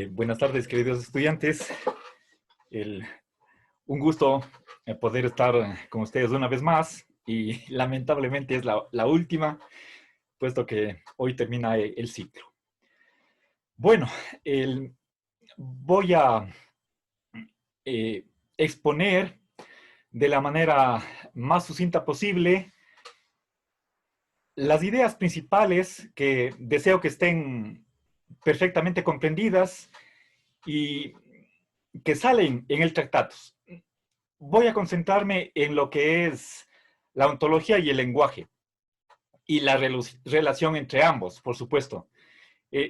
Buenas tardes, queridos estudiantes. El- un gusto poder estar con ustedes una vez más y lamentablemente es la última, puesto que hoy termina el ciclo. Bueno, voy a eh, exponer de la manera más sucinta posible las ideas principales que deseo que estén perfectamente comprendidas y que salen en el Tractatus. Voy a concentrarme en lo que es la ontología y el lenguaje y la relación entre ambos, por supuesto.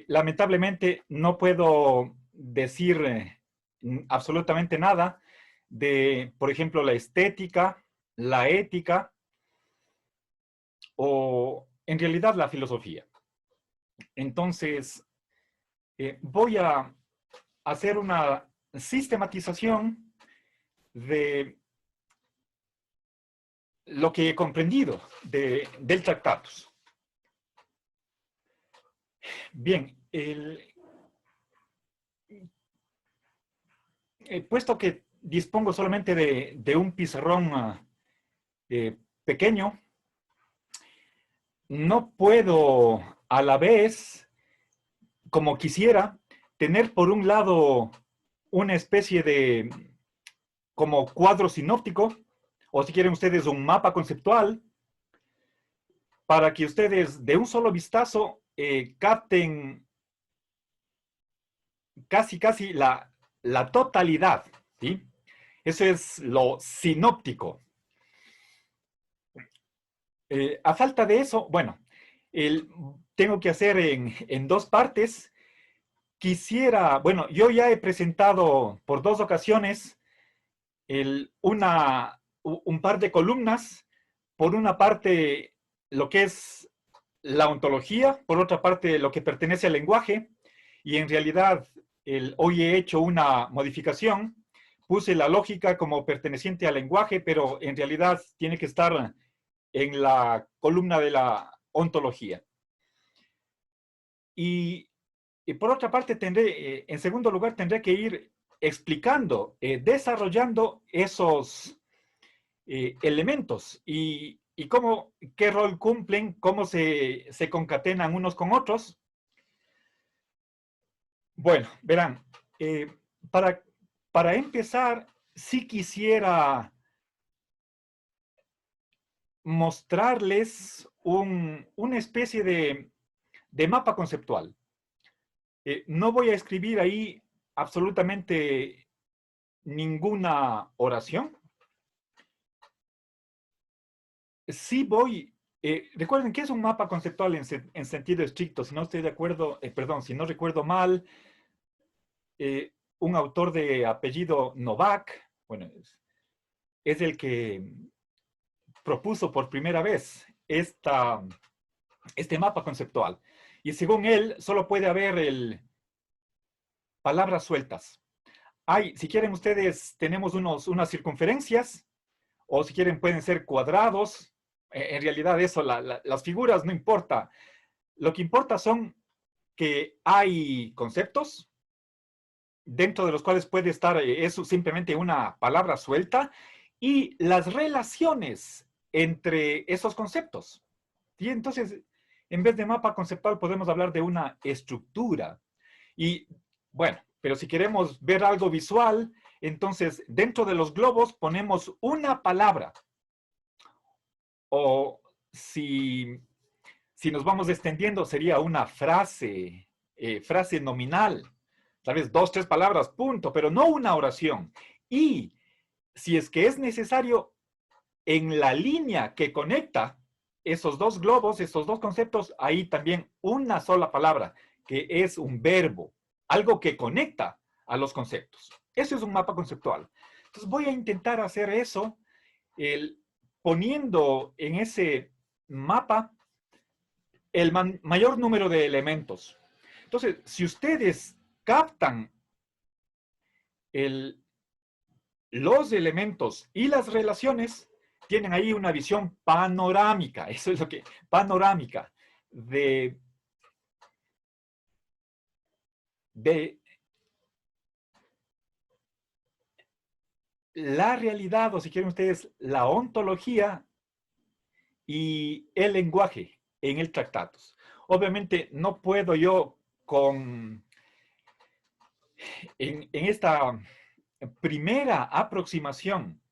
Lamentablemente no puedo decir absolutamente nada de, por ejemplo, la estética, la ética o en realidad la filosofía. Entonces, voy a hacer una sistematización de lo que he comprendido del Tractatus. Bien, puesto que dispongo solamente de un pizarrón pequeño, no puedo a la vez, como quisiera, tener por un lado una especie de como cuadro sinóptico, o si quieren ustedes un mapa conceptual, para que ustedes de un solo vistazo capten casi la totalidad, ¿sí? Eso es lo sinóptico. A falta de eso, bueno, tengo que hacer en dos partes. Quisiera, bueno, yo ya he presentado por dos ocasiones un par de columnas. Por una parte, lo que es la ontología, por otra parte, lo que pertenece al lenguaje, y en realidad hoy he hecho una modificación. Puse la lógica como perteneciente al lenguaje, pero en realidad tiene que estar en la columna de la ontología. Y por otra parte, en segundo lugar, tendré que ir explicando, desarrollando esos elementos y qué rol cumplen, cómo se concatenan unos con otros. Bueno, verán, eh, para, para empezar, sí quisiera mostrarles una especie de mapa conceptual. No voy a escribir ahí absolutamente ninguna oración. Sí voy, recuerden que es un mapa conceptual en sentido estricto, si no estoy de acuerdo, perdón, si no recuerdo mal, un autor de apellido Novak, bueno, es el que propuso por primera vez este mapa conceptual. Y según él, solo puede haber palabras sueltas. Si quieren ustedes, tenemos unas circunferencias, o si quieren pueden ser cuadrados. En realidad eso, las figuras no importa. Lo que importa son que hay conceptos dentro de los cuales puede estar eso simplemente una palabra suelta y las relaciones entre esos conceptos. ¿Sí? Entonces, en vez de mapa conceptual podemos hablar de una estructura. Y bueno, pero si queremos ver algo visual, entonces dentro de los globos ponemos una palabra. O si nos vamos extendiendo, sería una frase, frase nominal. Tal vez 2, 3 palabras, punto, pero no una oración. Y si es que es necesario, en la línea que conecta esos dos globos, esos dos conceptos, ahí también una sola palabra, que es un verbo, algo que conecta a los conceptos. Eso es un mapa conceptual. Entonces voy a intentar hacer eso, poniendo en ese mapa el mayor número de elementos. Entonces, si ustedes captan los elementos y las relaciones, tienen ahí una visión panorámica, eso es lo que, panorámica, de la realidad, o si quieren ustedes, la ontología y el lenguaje en el Tractatus. Obviamente no puedo yo en esta primera aproximación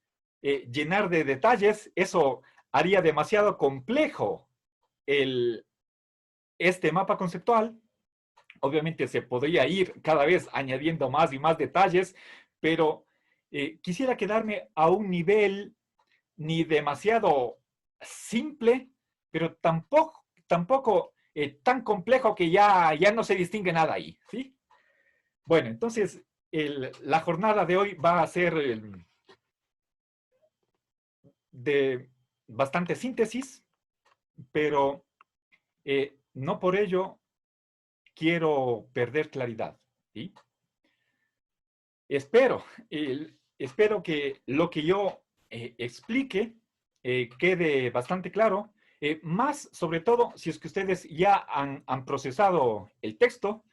llenar de detalles, eso haría demasiado complejo este mapa conceptual. Obviamente se podría ir cada vez añadiendo más y más detalles, pero quisiera quedarme a un nivel ni demasiado simple, pero tampoco tan complejo que ya no se distingue nada ahí, ¿sí? Bueno, entonces la jornada de hoy va a ser de bastante síntesis, pero no por ello quiero perder claridad, ¿sí? Espero, espero que lo que yo explique quede bastante claro, más sobre todo si es que ustedes ya han procesado el texto,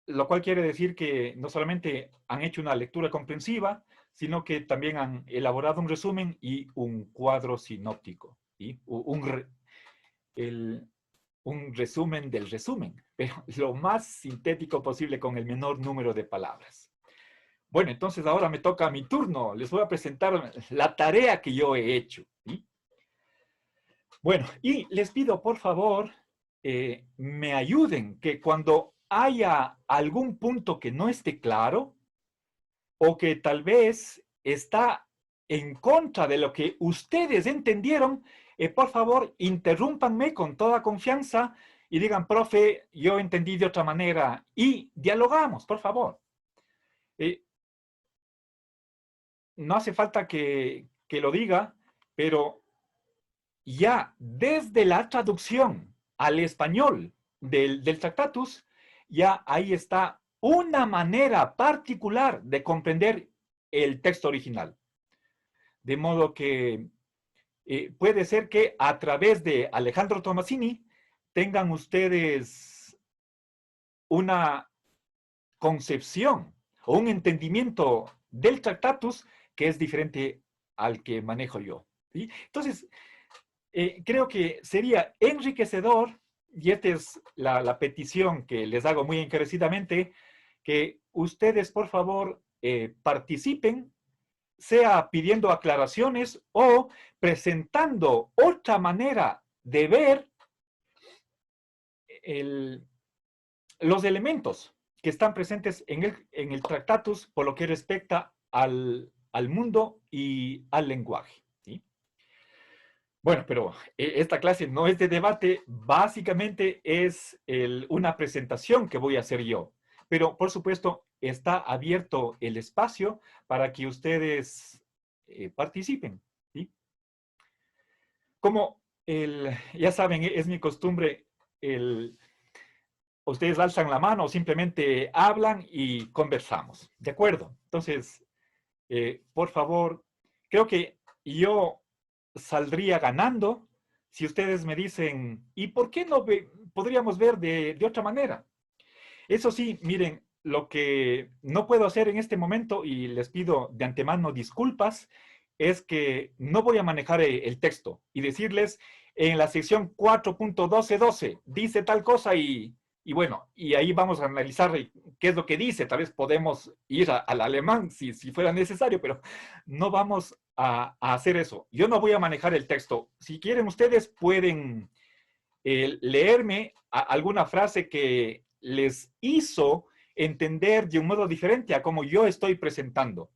lo cual quiere decir que no solamente han hecho una lectura comprensiva, sino que también han elaborado un resumen y un cuadro sinóptico, ¿sí? El, un resumen del resumen, pero lo más sintético posible con el menor número de palabras. Bueno, entonces ahora me toca mi turno. Les voy a presentar la tarea que yo he hecho, ¿sí? Bueno, y les pido por favor, me ayuden, que cuando haya algún punto que no esté claro o que tal vez está en contra de lo que ustedes entendieron, por favor, interrúmpanme con toda confianza y digan, profe, yo entendí de otra manera y dialogamos, por favor. Eh, no hace falta que lo diga, pero ya desde la traducción al español del Tractatus, ya ahí está una manera particular de comprender el texto original. De modo que puede ser que a través de Alejandro Tomasini tengan ustedes una concepción o un entendimiento del Tractatus que es diferente al que manejo yo, ¿sí? Entonces, creo que sería enriquecedor, y esta es la petición que les hago muy encarecidamente, que ustedes, por favor, participen, sea pidiendo aclaraciones o presentando otra manera de ver el, los elementos que están presentes en el Tractatus por lo que respecta al mundo y al lenguaje, ¿sí? Bueno, pero esta clase no es de debate, básicamente es una presentación que voy a hacer yo. Pero, por supuesto, está abierto el espacio para que ustedes participen, ¿sí? Como ya saben, es mi costumbre, ustedes alzan la mano o simplemente hablan y conversamos, ¿de acuerdo? Entonces, por favor, creo que yo saldría ganando si ustedes me dicen, ¿y por qué no podríamos ver de otra manera? Eso sí, miren, lo que no puedo hacer en este momento, y les pido de antemano disculpas, es que no voy a manejar el texto y decirles en la sección 4.12.12 dice tal cosa y bueno, y ahí vamos a analizar qué es lo que dice. Tal vez podemos ir al alemán si fuera necesario, pero no vamos a hacer eso. Yo no voy a manejar el texto. Si quieren ustedes pueden leerme alguna frase que les hizo entender de un modo diferente a como yo estoy presentando.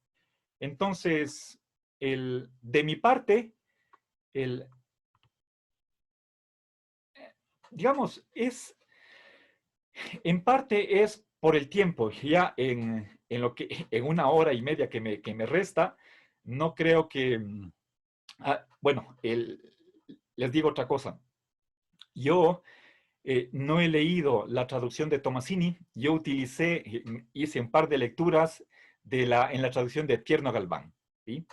Entonces, de mi parte, el, digamos, en parte es por el tiempo. Ya en una hora y media que me resta, no creo que, bueno, les digo otra cosa. Yo no he leído la traducción de Tomasini, yo hice un par de lecturas en la traducción de Tierno Galván, ¿sí?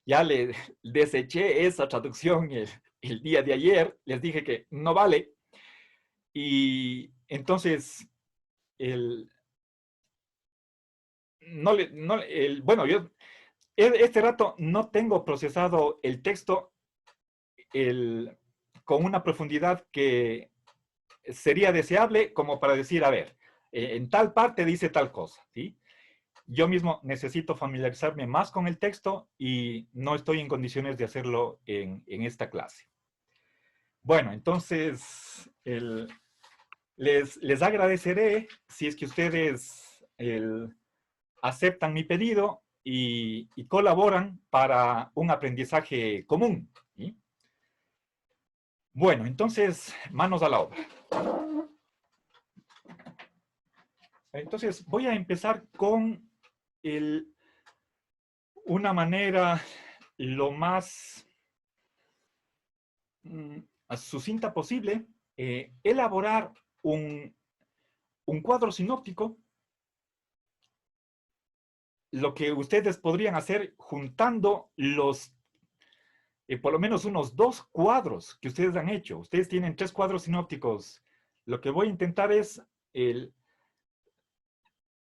Ya le deseché esa traducción el día de ayer, les dije que no vale, y entonces, el, no, bueno, yo este rato no tengo procesado el texto con una profundidad que sería deseable como para decir, a ver, en tal parte dice tal cosa, ¿sí? Yo mismo necesito familiarizarme más con el texto y no estoy en condiciones de hacerlo en esta clase. Bueno, entonces les agradeceré si es que ustedes aceptan mi pedido y colaboran para un aprendizaje común, ¿sí? Bueno, entonces, manos a la obra. Entonces, voy a empezar con una manera lo más sucinta posible, elaborar un cuadro sinóptico, lo que ustedes podrían hacer juntando por lo menos unos 2 cuadros que ustedes han hecho. Ustedes tienen 3 cuadros sinópticos. Lo que voy a intentar es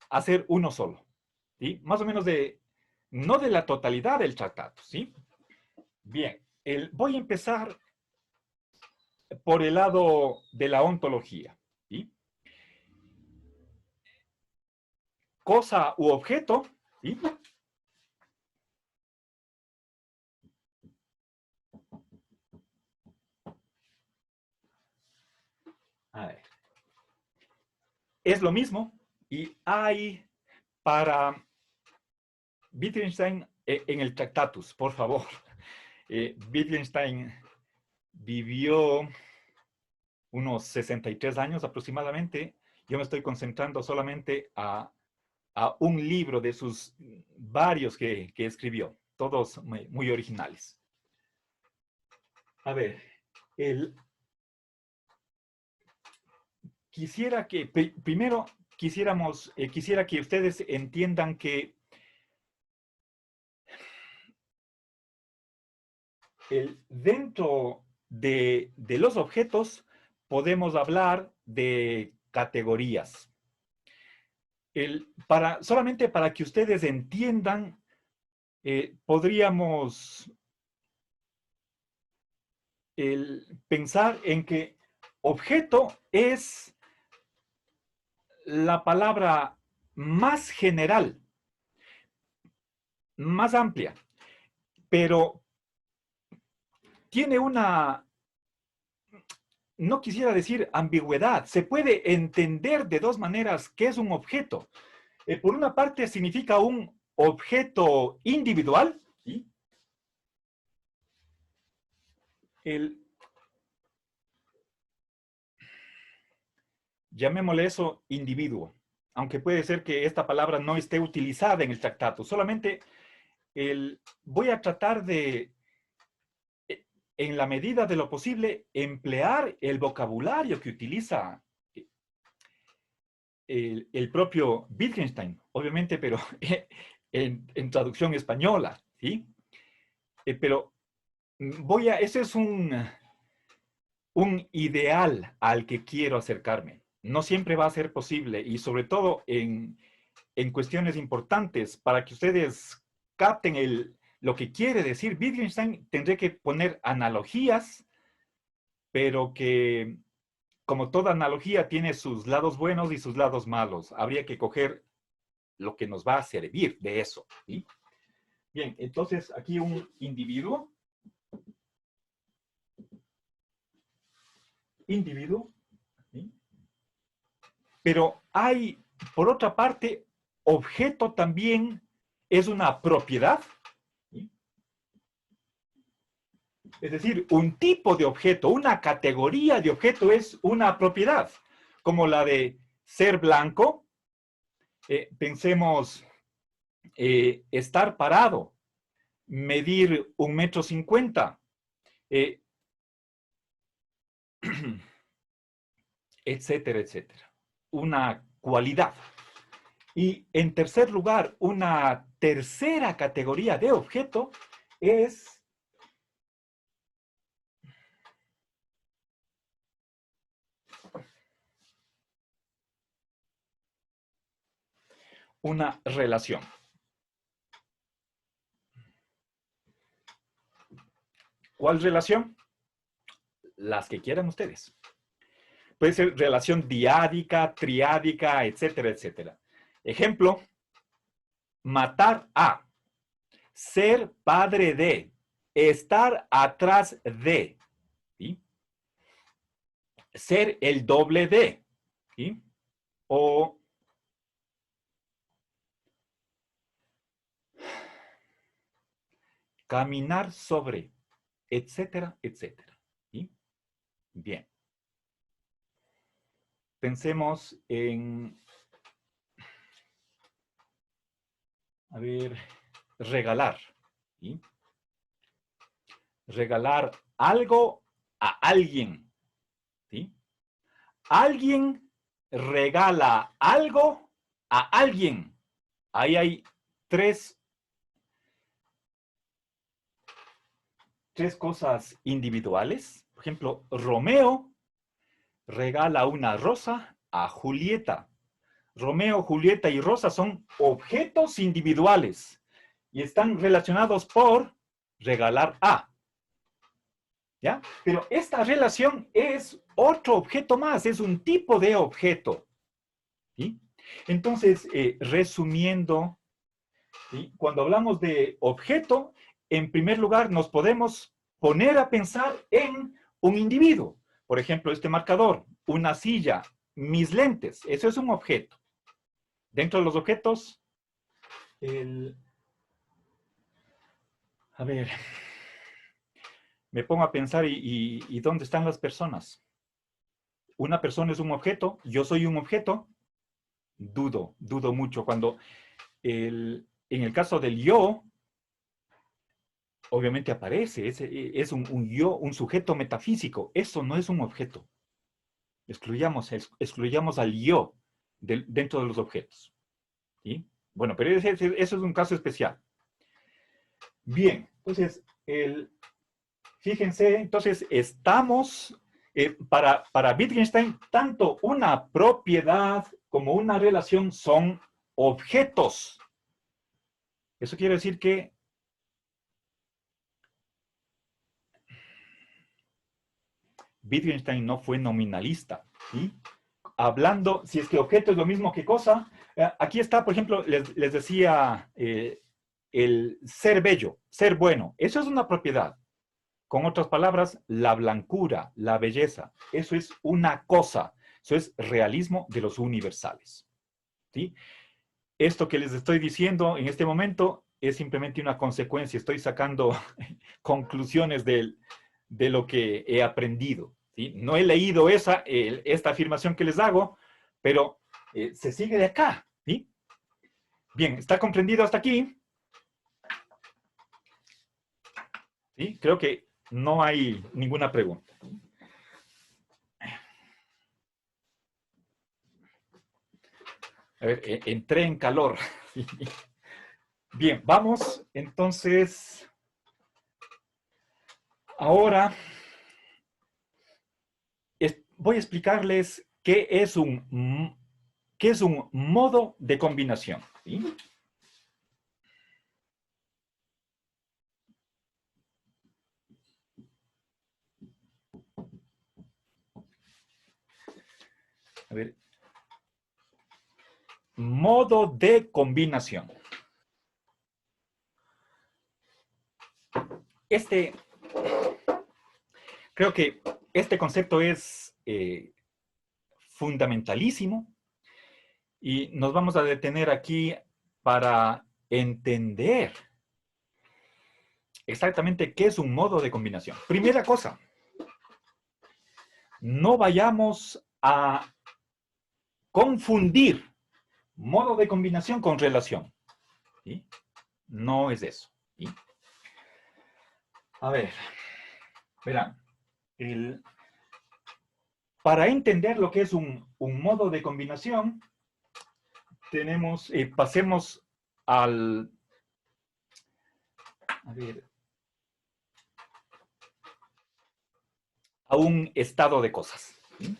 hacer uno solo, ¿sí? Más o menos no de la totalidad del tratado, ¿sí? Bien, voy a empezar por el lado de la ontología, ¿sí? Cosa u objeto, ¿sí? A ver. Es lo mismo y hay para Wittgenstein en el Tractatus, por favor. Wittgenstein vivió unos 63 años aproximadamente. Yo me estoy concentrando solamente a un libro de sus varios que escribió, todos muy originales. A ver, quisiera que, primero, quisiera que ustedes entiendan que dentro de los objetos podemos hablar de categorías. Solamente para que ustedes entiendan, podríamos pensar en que objeto es la palabra más general, más amplia, pero tiene no quisiera decir ambigüedad, se puede entender de dos maneras qué es un objeto. Por una parte significa un objeto individual, ¿sí? Llamémosle eso individuo, aunque puede ser que esta palabra no esté utilizada en el tratado. Solamente voy a tratar de, en la medida de lo posible, emplear el vocabulario que utiliza el propio Wittgenstein, obviamente, pero en traducción española, ¿sí? Pero ese es un ideal al que quiero acercarme. No siempre va a ser posible y sobre todo en cuestiones importantes para que ustedes capten lo que quiere decir Wittgenstein, tendré que poner analogías, pero que como toda analogía tiene sus lados buenos y sus lados malos. Habría que coger lo que nos va a servir de eso, ¿sí? Bien, entonces aquí un individuo, ¿sí? Pero hay, por otra parte, objeto también es una propiedad, ¿sí? Es decir, un tipo de objeto, una categoría de objeto es una propiedad, como la de ser blanco. Pensemos estar parado, medir 1,50 m, etcétera, etcétera. Una cualidad. Y en tercer lugar, una tercera categoría de objeto es una relación. ¿Cuál relación? Las que quieran ustedes. Puede ser relación diádica, triádica, etcétera, etcétera. Ejemplo, matar a, ser padre de, estar atrás de, ¿sí? Ser el doble de, ¿sí? O caminar sobre, etcétera, etcétera. ¿Sí? Bien. Pensemos en, a ver, regalar. ¿Sí? Regalar algo a alguien. ¿Sí? Alguien regala algo a alguien. Ahí hay tres cosas individuales. Por ejemplo, Romeo regala una rosa a Julieta. Romeo, Julieta y Rosa son objetos individuales y están relacionados por regalar a. ¿Ya? Pero esta relación es otro objeto más, es un tipo de objeto. ¿Sí? Entonces, resumiendo, ¿sí? Cuando hablamos de objeto, en primer lugar nos podemos poner a pensar en un individuo. Por ejemplo, este marcador, una silla, mis lentes, eso es un objeto. Dentro de los objetos, a ver, me pongo a pensar y ¿dónde están las personas? Una persona es un objeto, yo soy un objeto, dudo mucho. Cuando en el caso del yo, obviamente aparece, es un yo, un sujeto metafísico. Eso no es un objeto. Excluyamos al yo dentro de los objetos. ¿Sí? Bueno, pero eso es un caso especial. Bien, entonces, fíjense, entonces estamos, para Wittgenstein, tanto una propiedad como una relación son objetos. Eso quiere decir que Wittgenstein no fue nominalista. ¿Sí? Hablando, si es que objeto es lo mismo que cosa, aquí está, por ejemplo, les decía el ser bello, ser bueno. Eso es una propiedad. Con otras palabras, la blancura, la belleza, eso es una cosa. Eso es realismo de los universales. ¿Sí? Esto que les estoy diciendo en este momento es simplemente una consecuencia. Estoy sacando conclusiones de lo que he aprendido. ¿Sí? No he leído esta afirmación que les hago, pero se sigue de acá. ¿Sí? Bien, ¿está comprendido hasta aquí? ¿Sí? Creo que no hay ninguna pregunta. A ver, entré en calor. Bien, vamos entonces. Ahora voy a explicarles qué es un modo de combinación. ¿Sí? A ver, modo de combinación. Creo que este concepto es fundamentalísimo y nos vamos a detener aquí para entender exactamente qué es un modo de combinación. Primera cosa, no vayamos a confundir modo de combinación con relación. ¿Sí? No es eso. ¿Sí? A ver, verán, para entender lo que es un modo de combinación, pasemos a ver, a un estado de cosas. ¿Sí?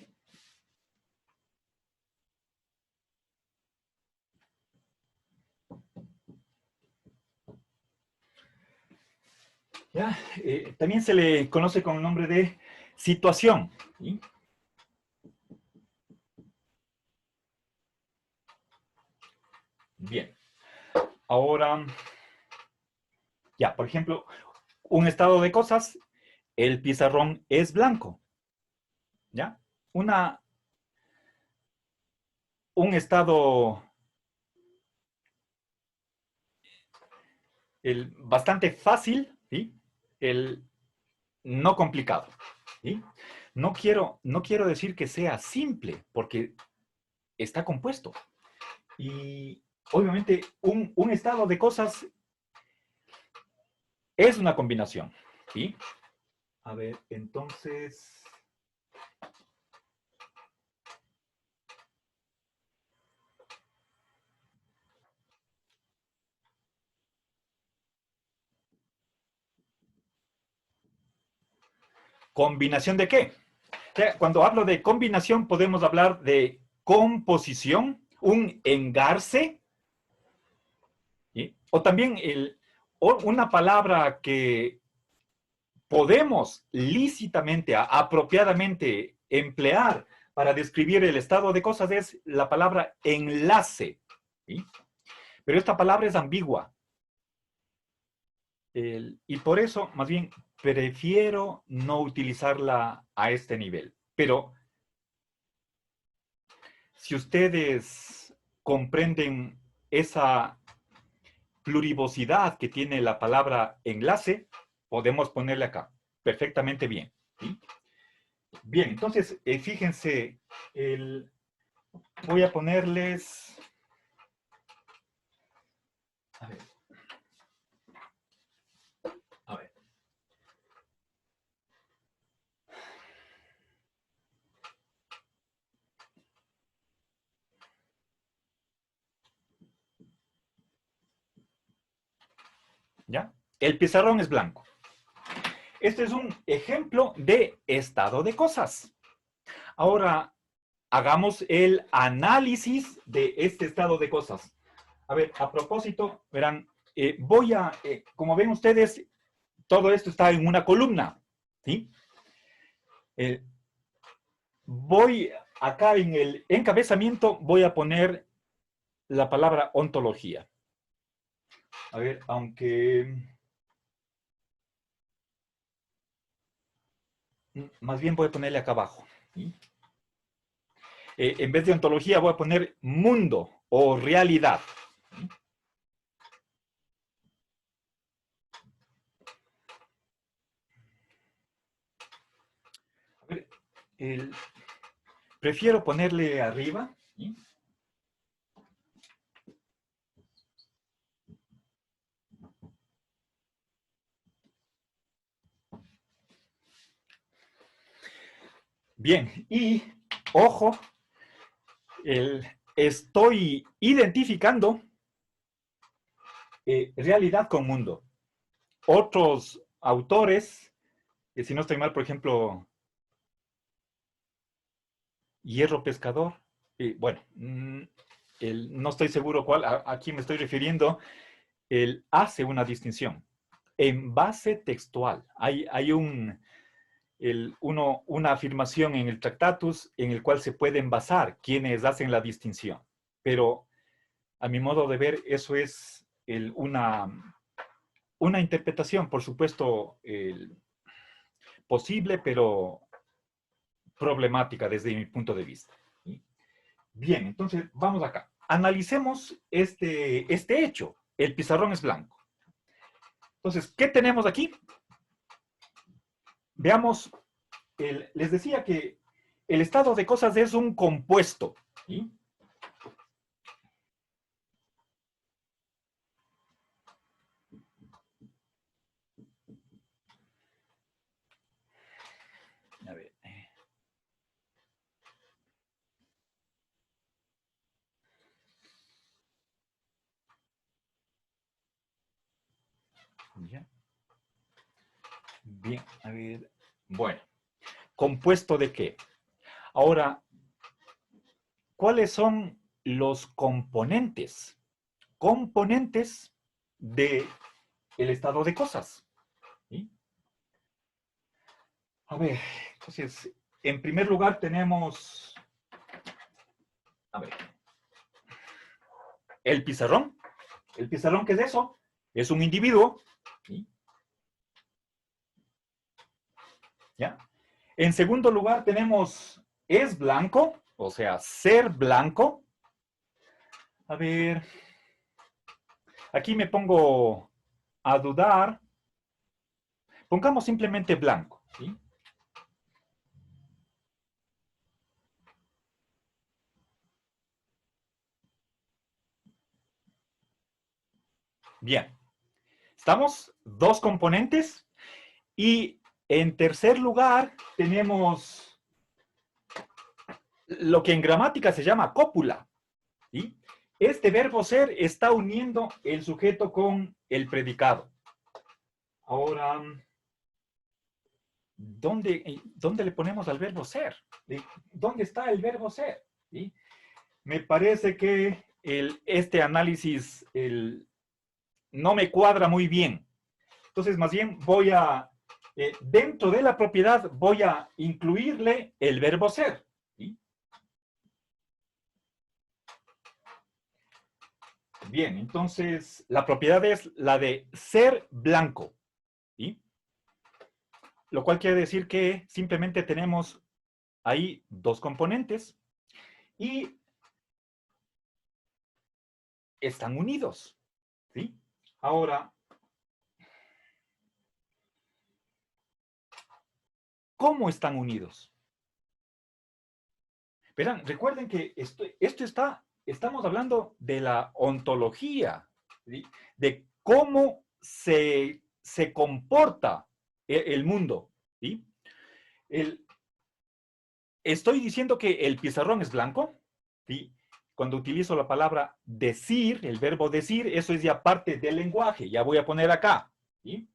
¿Ya? También se le conoce con el nombre de situación. ¿Sí? Bien. Ahora, ya, por ejemplo, un estado de cosas, el pizarrón es blanco. ¿Ya? Una, un estado bastante fácil, ¿sí? El no complicado. ¿Sí? No quiero decir que sea simple, porque está compuesto. Y obviamente un estado de cosas es una combinación. ¿Sí? A ver, entonces... ¿Combinación de qué? O sea, cuando hablo de combinación podemos hablar de composición, un engarce, ¿sí? O también una palabra que podemos lícitamente, apropiadamente emplear para describir el estado de cosas es la palabra enlace. ¿Sí? Pero esta palabra es ambigua. Y por eso, más bien, prefiero no utilizarla a este nivel. Pero si ustedes comprenden esa plurivocidad que tiene la palabra enlace, podemos ponerle acá perfectamente bien. ¿Sí? Bien, entonces, fíjense, voy a ponerles... A ver, a ver. ¿Ya? El pizarrón es blanco. Este es un ejemplo de estado de cosas. Ahora, hagamos el análisis de este estado de cosas. A ver, a propósito, verán, como ven ustedes, todo esto está en una columna, ¿sí? Eh, voy acá en el encabezamiento, voy a poner la palabra ontología. A ver, aunque más bien voy a ponerle acá abajo. ¿Sí? En vez de ontología voy a poner mundo o realidad. ¿Sí? A ver, prefiero ponerle arriba. ¿Sí? Bien, y ojo, estoy identificando realidad con mundo. Otros autores, si no estoy mal, por ejemplo, Hierro Pescador, bueno, no estoy seguro a quién me estoy refiriendo, él hace una distinción. En base textual, hay una afirmación en el Tractatus en el cual se pueden basar quienes hacen la distinción. Pero a mi modo de ver, eso es una interpretación, por supuesto, posible, pero problemática desde mi punto de vista. ¿Sí? Bien, entonces vamos acá. Analicemos este hecho. El pizarrón es blanco. Entonces, ¿qué tenemos aquí? Veamos, les decía que el estado de cosas es un compuesto. ¿Sí? A ver. ¿Ya? Bien, a ver. Bueno, ¿compuesto de qué? Ahora, ¿cuáles son los componentes? Componentes de el estado de cosas. ¿Sí? A ver, entonces, en primer lugar tenemos, a ver, el pizarrón. ¿El pizarrón qué es eso? Es un individuo. ¿Sí? ¿Ya? En segundo lugar tenemos, es blanco, o sea, ser blanco. A ver, aquí me pongo a dudar. Pongamos simplemente blanco. ¿Sí? Bien. ¿Estamos? Dos componentes. Y en tercer lugar tenemos lo que en gramática se llama cópula. ¿Sí? Este verbo ser está uniendo el sujeto con el predicado. Ahora, ¿dónde le ponemos al verbo ser? ¿Dónde está el verbo ser? ¿Sí? Me parece que este análisis no me cuadra muy bien. Entonces, más bien voy a, dentro de la propiedad, voy a incluirle el verbo ser. ¿Sí? Bien, entonces la propiedad es la de ser blanco. ¿Sí? Lo cual quiere decir que simplemente tenemos ahí dos componentes y están unidos. ¿Sí? Ahora, ¿cómo están unidos? Verán, recuerden que estamos hablando de la ontología, ¿sí? De cómo se comporta el mundo. ¿Sí? El, Estoy diciendo que el pizarrón es blanco. ¿Sí? Cuando utilizo la palabra decir, el verbo decir, eso es ya parte del lenguaje. Ya voy a poner acá. ¿Sí?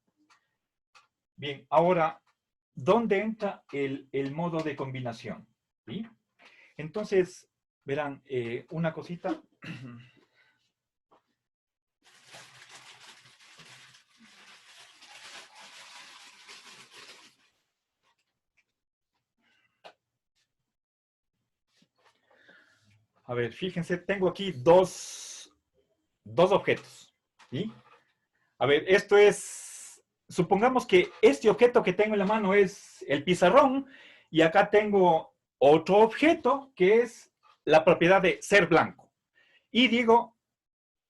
Bien, ahora, ¿dónde entra el modo de combinación? ¿Sí? Entonces, verán, una cosita. A ver, fíjense, tengo aquí dos objetos. ¿Sí? A ver, esto es, supongamos que este objeto que tengo en la mano es el pizarrón y acá tengo otro objeto que es la propiedad de ser blanco. Y digo,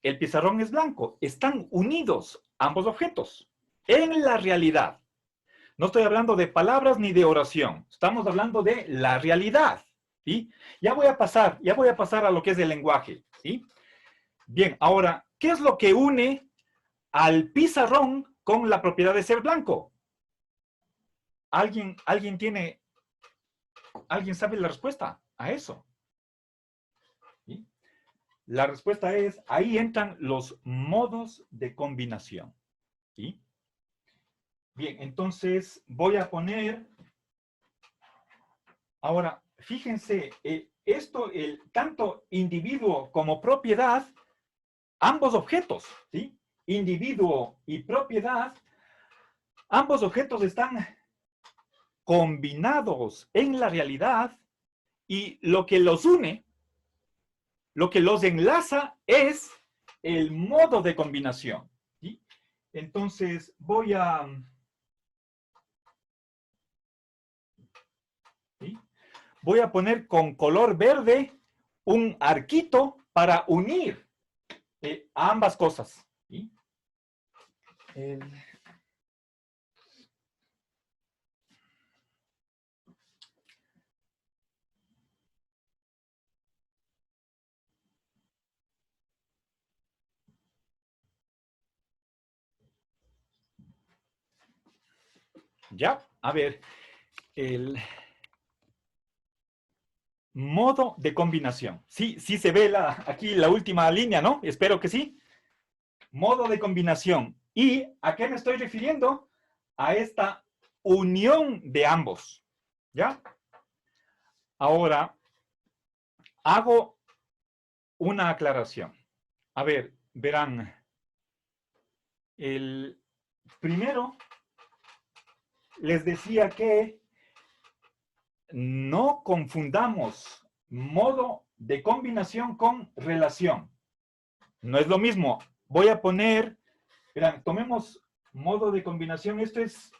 el pizarrón es blanco. Están unidos ambos objetos en la realidad. No estoy hablando de palabras ni de oración. Estamos hablando de la realidad. ¿Sí? Ya voy a pasar a lo que es el lenguaje. ¿Sí? Bien, ahora, ¿qué es lo que une al pizarrón con la propiedad de ser blanco? ¿Alguien sabe la respuesta a eso? ¿Sí? La respuesta es, ahí entran los modos de combinación. ¿Sí? Bien, entonces voy a poner, ahora, fíjense, tanto individuo como propiedad, ambos objetos, ¿sí? Individuo y propiedad, ambos objetos están combinados en la realidad y lo que los une, lo que los enlaza es el modo de combinación. ¿Sí? Entonces ¿sí? Voy a poner con color verde un arquito para unir a ambas cosas. ¿Sí? El, ya, a ver, el modo de combinación. Sí, sí se ve aquí la última línea, ¿no? Espero que sí. Modo de combinación. ¿Y a qué me estoy refiriendo? A esta unión de ambos. ¿Ya? Ahora, hago una aclaración. A ver, verán, el primero les decía que no confundamos modo de combinación con relación. No es lo mismo. Voy a poner, verán, tomemos modo de combinación. Esto es,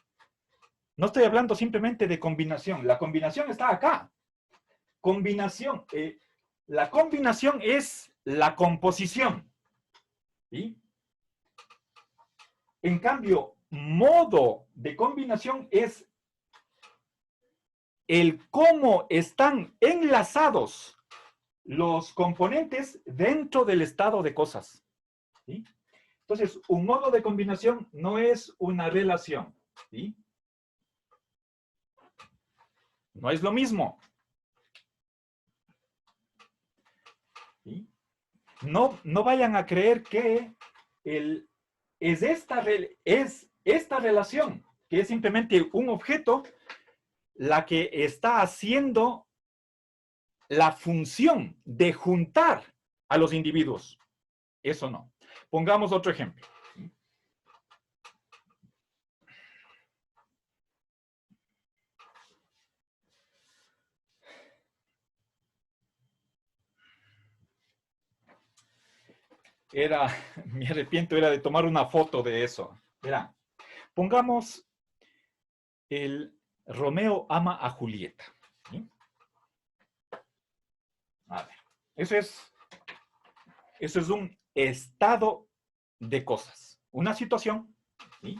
no estoy hablando simplemente de combinación. La combinación está acá. Combinación. La combinación es la composición. ¿Sí? En cambio, modo de combinación es el cómo están enlazados los componentes dentro del estado de cosas. ¿Sí? Entonces, un modo de combinación no es una relación. ¿Sí? No es lo mismo. ¿Sí? No vayan a creer que es esta relación, que es simplemente un objeto, la que está haciendo la función de juntar a los individuos. Eso no. Pongamos otro ejemplo. Me arrepiento, era de tomar una foto de eso. Verán, pongamos el Romeo ama a Julieta. ¿Sí? A ver, eso es un estado de cosas. Una situación. ¿Sí?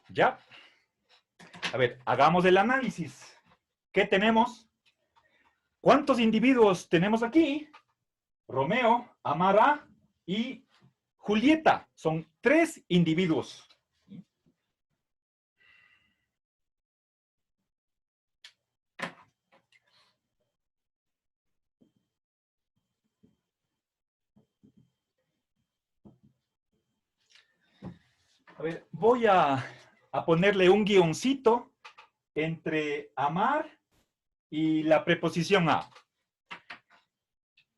¿Ya? A ver, hagamos el análisis. ¿Qué tenemos? ¿Cuántos individuos tenemos aquí? Romeo, Amara y Julieta. Son 3 individuos. A ver, voy a ponerle un guioncito entre amar y la preposición a.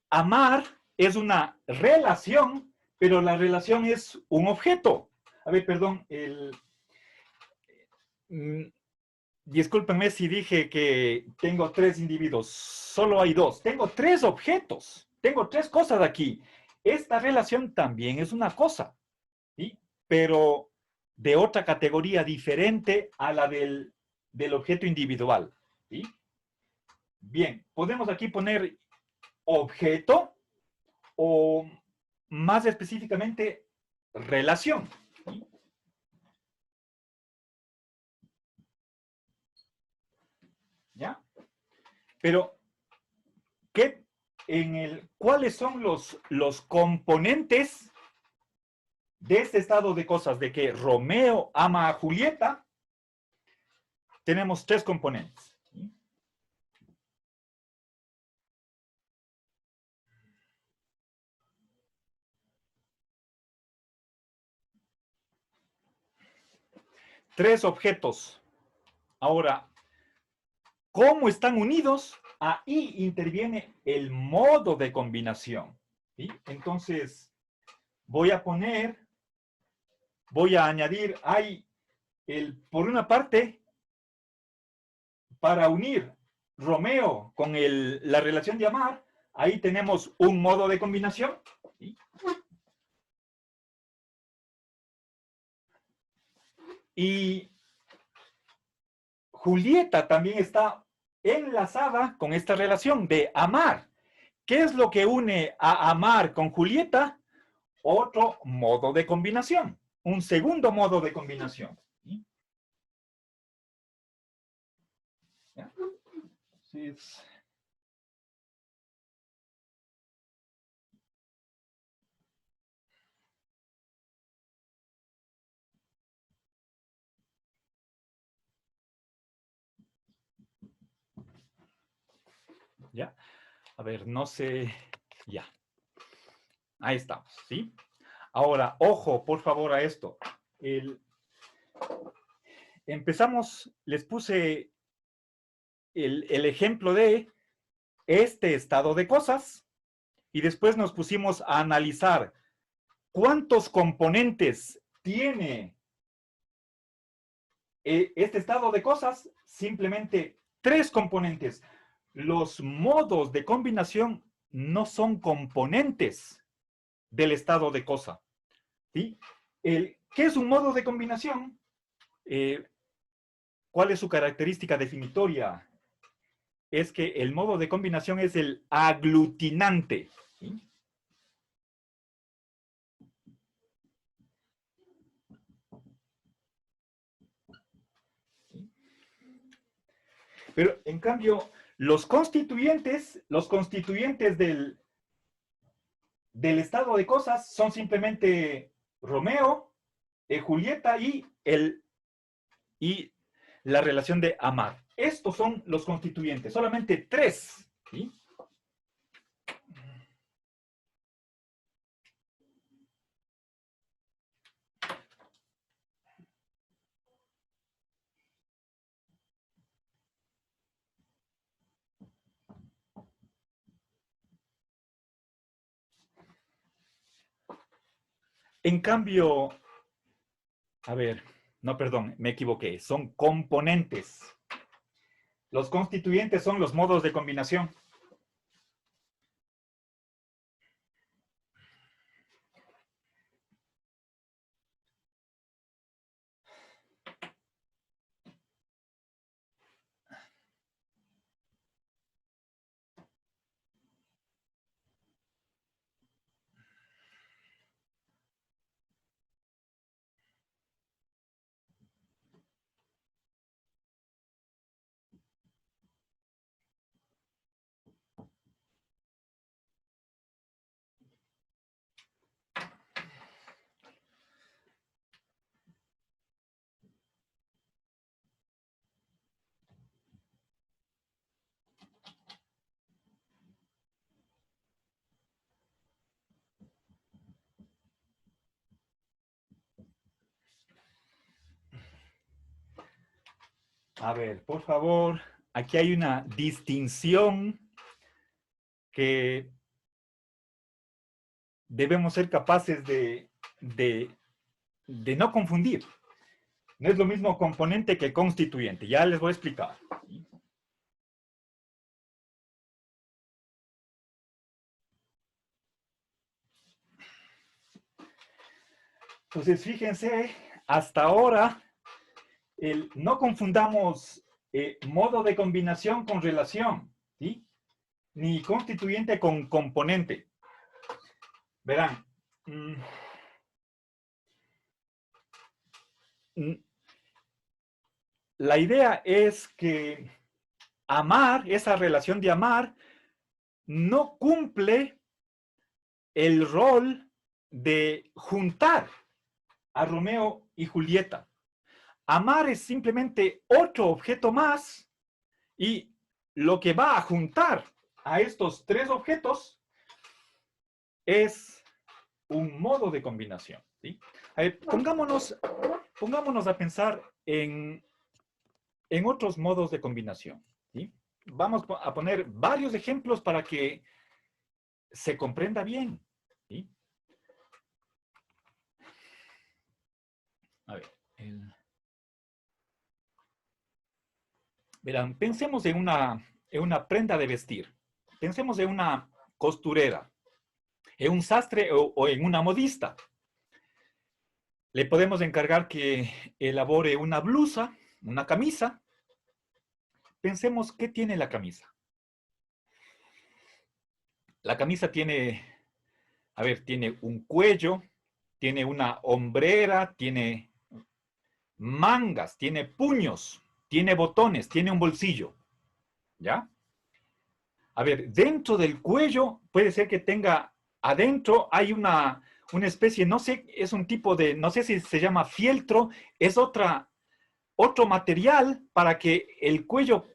Amar es una relación, pero la relación es un objeto. A ver, perdón, discúlpenme si dije que tengo 3 individuos, solo hay 2. Tengo 3 objetos, tengo 3 cosas aquí. Esta relación también es una cosa, ¿sí? Pero de otra categoría diferente a la del objeto individual. ¿Sí? Bien, podemos aquí poner objeto o más específicamente relación. ¿Sí? ¿Ya? Pero, ¿cuáles son los componentes de este estado de cosas? De que Romeo ama a Julieta, tenemos 3 componentes. ¿Sí? Tres objetos. Ahora, ¿cómo están unidos? Ahí interviene el modo de combinación. ¿Sí? Entonces, voy a añadir, por una parte, para unir Romeo con la relación de amar, ahí tenemos un modo de combinación. ¿Sí? Y Julieta también está enlazada con esta relación de amar. ¿Qué es lo que une a amar con Julieta? Otro modo de combinación, un segundo modo de combinación. ¿Sí? ¿Ya? Sí, ¿ya? A ver, no sé, ya. Ahí estamos, ¿sí? Ahora, ojo, por favor, a esto. Empezamos, les puse el ejemplo de este estado de cosas y después nos pusimos a analizar cuántos componentes tiene este estado de cosas. Simplemente 3 componentes. Los modos de combinación no son componentes del estado de cosa. ¿Sí? ¿Qué es un modo de combinación? ¿Cuál es su característica definitoria? Es que el modo de combinación es el aglutinante. ¿Sí? Pero en cambio, los constituyentes del estado de cosas son simplemente Romeo, Julieta y la relación de amar. Estos son los constituyentes, solamente 3. ¿Sí? En cambio, a ver, no, perdón, me equivoqué, son componentes. Los constituyentes son los modos de combinación. A ver, por favor, aquí hay una distinción que debemos ser capaces de no confundir. No es lo mismo componente que constituyente. Ya les voy a explicar. Entonces, fíjense, hasta ahora, no confundamos modo de combinación con relación, ¿sí? Ni constituyente con componente. Verán, la idea es que amar, esa relación de amar, no cumple el rol de juntar a Romeo y Julieta. Amar es simplemente otro objeto más y lo que va a juntar a estos 3 objetos es un modo de combinación. ¿Sí? A ver, pongámonos a pensar en otros modos de combinación. ¿Sí? Vamos a poner varios ejemplos para que se comprenda bien. ¿Sí? A ver. Verán, pensemos en una prenda de vestir. Pensemos en una costurera, en un sastre o en una modista. Le podemos encargar que elabore una blusa, una camisa. Pensemos, ¿qué tiene la camisa? La camisa tiene, a ver, tiene un cuello, tiene una hombrera, tiene mangas, tiene puños, tiene botones, tiene un bolsillo. ¿Ya? A ver, dentro del cuello puede ser que tenga, adentro hay una especie, no sé, es un tipo de, no sé si se llama fieltro, es otro material para que el cuello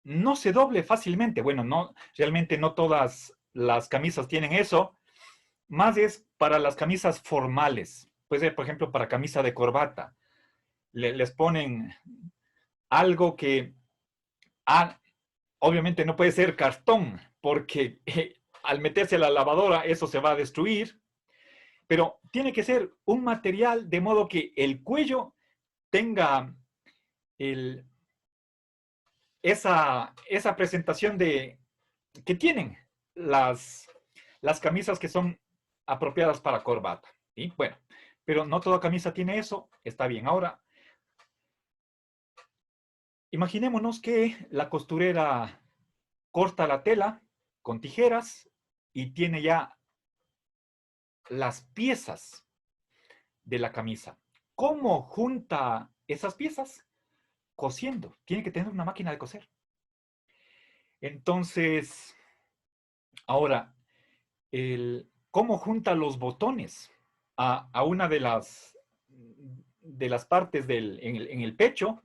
no se doble fácilmente. Bueno, no, realmente no todas las camisas tienen eso, más es para las camisas formales. Puede ser, por ejemplo, para camisa de corbata. Les ponen algo que obviamente no puede ser cartón, porque al meterse a la lavadora eso se va a destruir, pero tiene que ser un material de modo que el cuello tenga esa presentación que tienen las camisas que son apropiadas para corbata. ¿Sí? Bueno, pero no toda camisa tiene eso, está bien. Ahora, imaginémonos que la costurera corta la tela con tijeras y tiene ya las piezas de la camisa. ¿Cómo junta esas piezas? Cosiendo. Tiene que tener una máquina de coser. Entonces, ahora, cómo junta los botones a una de las partes en el pecho,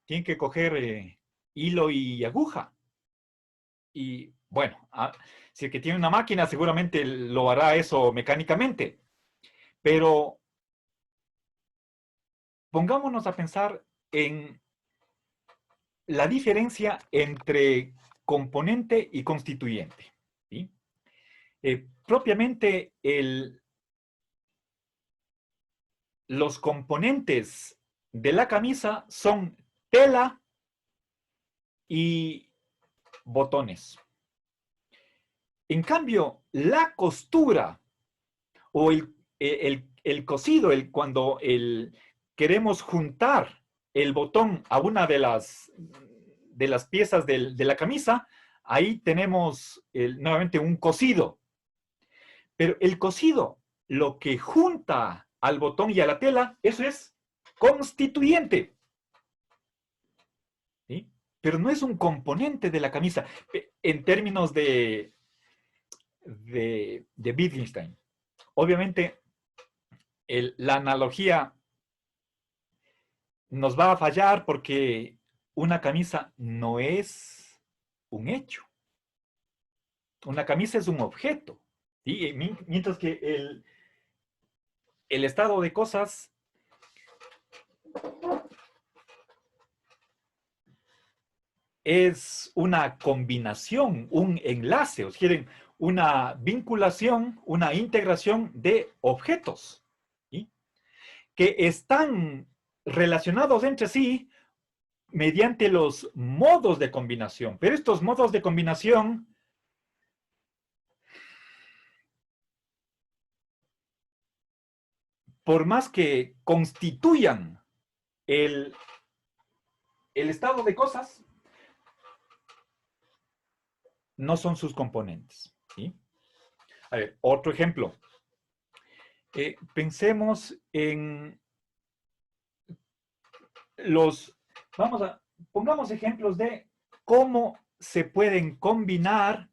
tiene que coger hilo y aguja. Y bueno, si el que tiene una máquina seguramente lo hará eso mecánicamente. Pero pongámonos a pensar en la diferencia entre componente y constituyente. ¿Sí? Propiamente los componentes de la camisa son tela y botones. En cambio, la costura o el cosido, cuando queremos juntar el botón a una de las piezas de la camisa, ahí tenemos nuevamente un cosido. Pero el cosido, lo que junta al botón y a la tela, eso es constituyente. ¿Sí? Pero no es un componente de la camisa en términos de Wittgenstein. Obviamente, la analogía nos va a fallar porque una camisa no es un hecho. Una camisa es un objeto. ¿Sí? Mientras que el estado de cosas es una combinación, un enlace, o si quieren, una vinculación, una integración de objetos, ¿sí? Que están relacionados entre sí mediante los modos de combinación. Pero estos modos de combinación por más que constituyan el estado de cosas, no son sus componentes. ¿Sí? A ver, otro ejemplo. Pensemos en pongamos ejemplos de cómo se pueden combinar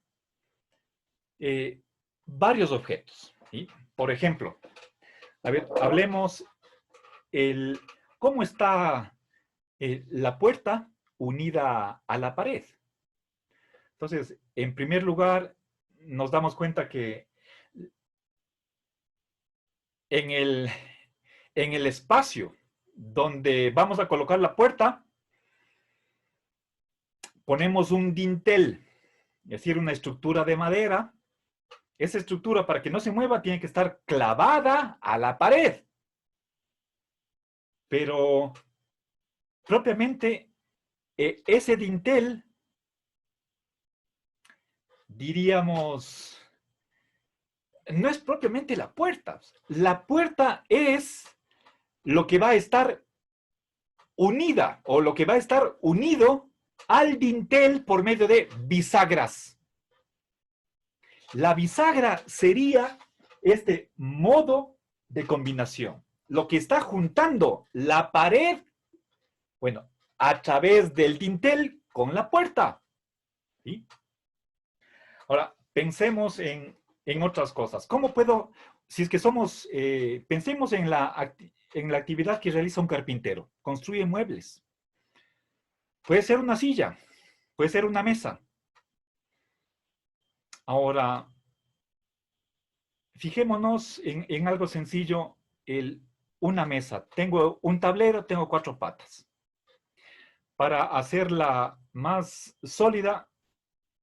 varios objetos. ¿Sí? Por ejemplo, a ver, hablemos cómo está la puerta unida a la pared. Entonces, en primer lugar, nos damos cuenta que en el espacio donde vamos a colocar la puerta, ponemos un dintel, es decir, una estructura de madera. Esa estructura, para que no se mueva, tiene que estar clavada a la pared. Pero propiamente ese dintel, diríamos, no es propiamente la puerta. La puerta es lo que va a estar unida o lo que va a estar unido al dintel por medio de bisagras. La bisagra sería este modo de combinación. Lo que está juntando la pared, bueno, a través del dintel con la puerta. ¿Sí? Ahora, pensemos en otras cosas. ¿Cómo puedo, si es que pensemos en la actividad que realiza un carpintero? Construye muebles. Puede ser una silla, puede ser una mesa. Ahora, fijémonos en algo sencillo, una mesa. Tengo un tablero, tengo 4 patas. Para hacerla más sólida,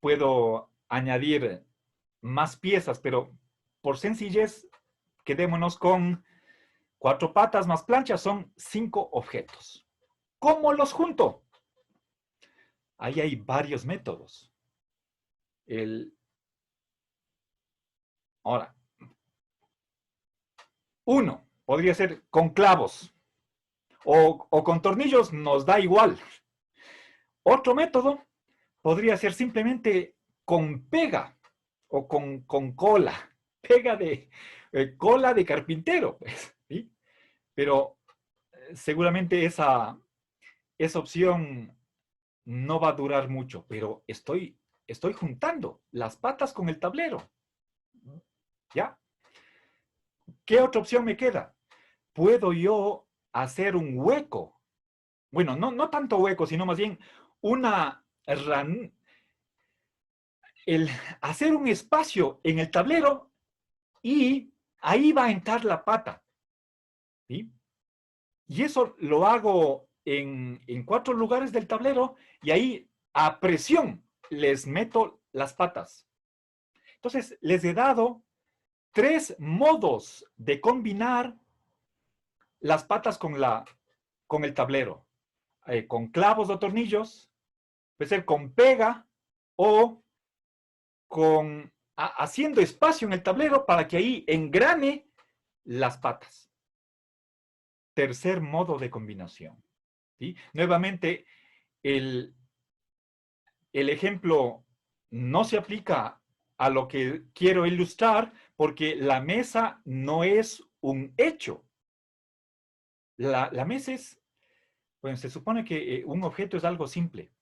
puedo añadir más piezas, pero por sencillez, quedémonos con 4 patas más plancha, son 5 objetos. ¿Cómo los junto? Ahí hay varios métodos. Ahora, uno podría ser con clavos o con tornillos, nos da igual. Otro método podría ser simplemente con pega o con cola, pega de cola de carpintero, pues, ¿sí? Pero seguramente esa opción no va a durar mucho, pero estoy juntando las patas con el tablero, ¿ya? ¿Qué otra opción me queda? Puedo yo hacer un hueco. Bueno, no tanto hueco, sino más bien una el hacer un espacio en el tablero y ahí va a entrar la pata, ¿sí? Y eso lo hago en 4 lugares del tablero y ahí a presión les meto las patas. Entonces, les he dado 3 modos de combinar las patas con el tablero. Con clavos o tornillos, puede ser con pega o haciendo espacio en el tablero para que ahí engrane las patas. Tercer modo de combinación, ¿sí? Nuevamente, el ejemplo no se aplica a lo que quiero ilustrar porque la mesa no es un hecho. La mesa es, bueno, se supone que un objeto es algo simple.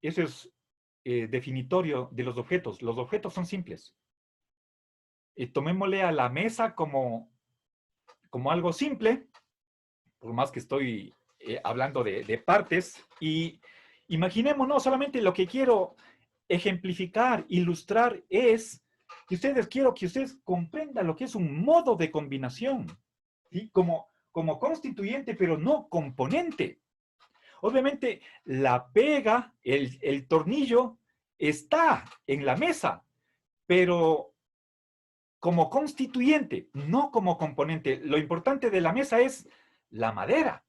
Eso es definitorio de los objetos. Los objetos son simples. Tomémosle a la mesa como algo simple, por más que estoy hablando de partes, y imaginémonos, solamente lo que quiero ejemplificar, ilustrar es quiero que ustedes comprendan lo que es un modo de combinación, ¿sí? Como constituyente, pero no componente. Obviamente, la pega, el tornillo, está en la mesa, pero como constituyente, no como componente. Lo importante de la mesa es la madera,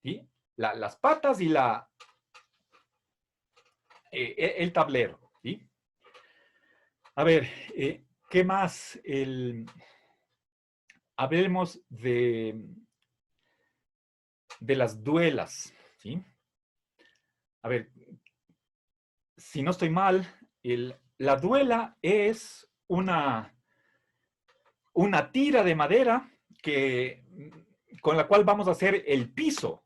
¿sí? Las patas y el tablero, ¿sí? A ver, ¿qué más? Hablemos de las duelas, ¿sí? A ver, si no estoy mal, la duela es una tira de madera con la cual vamos a hacer el piso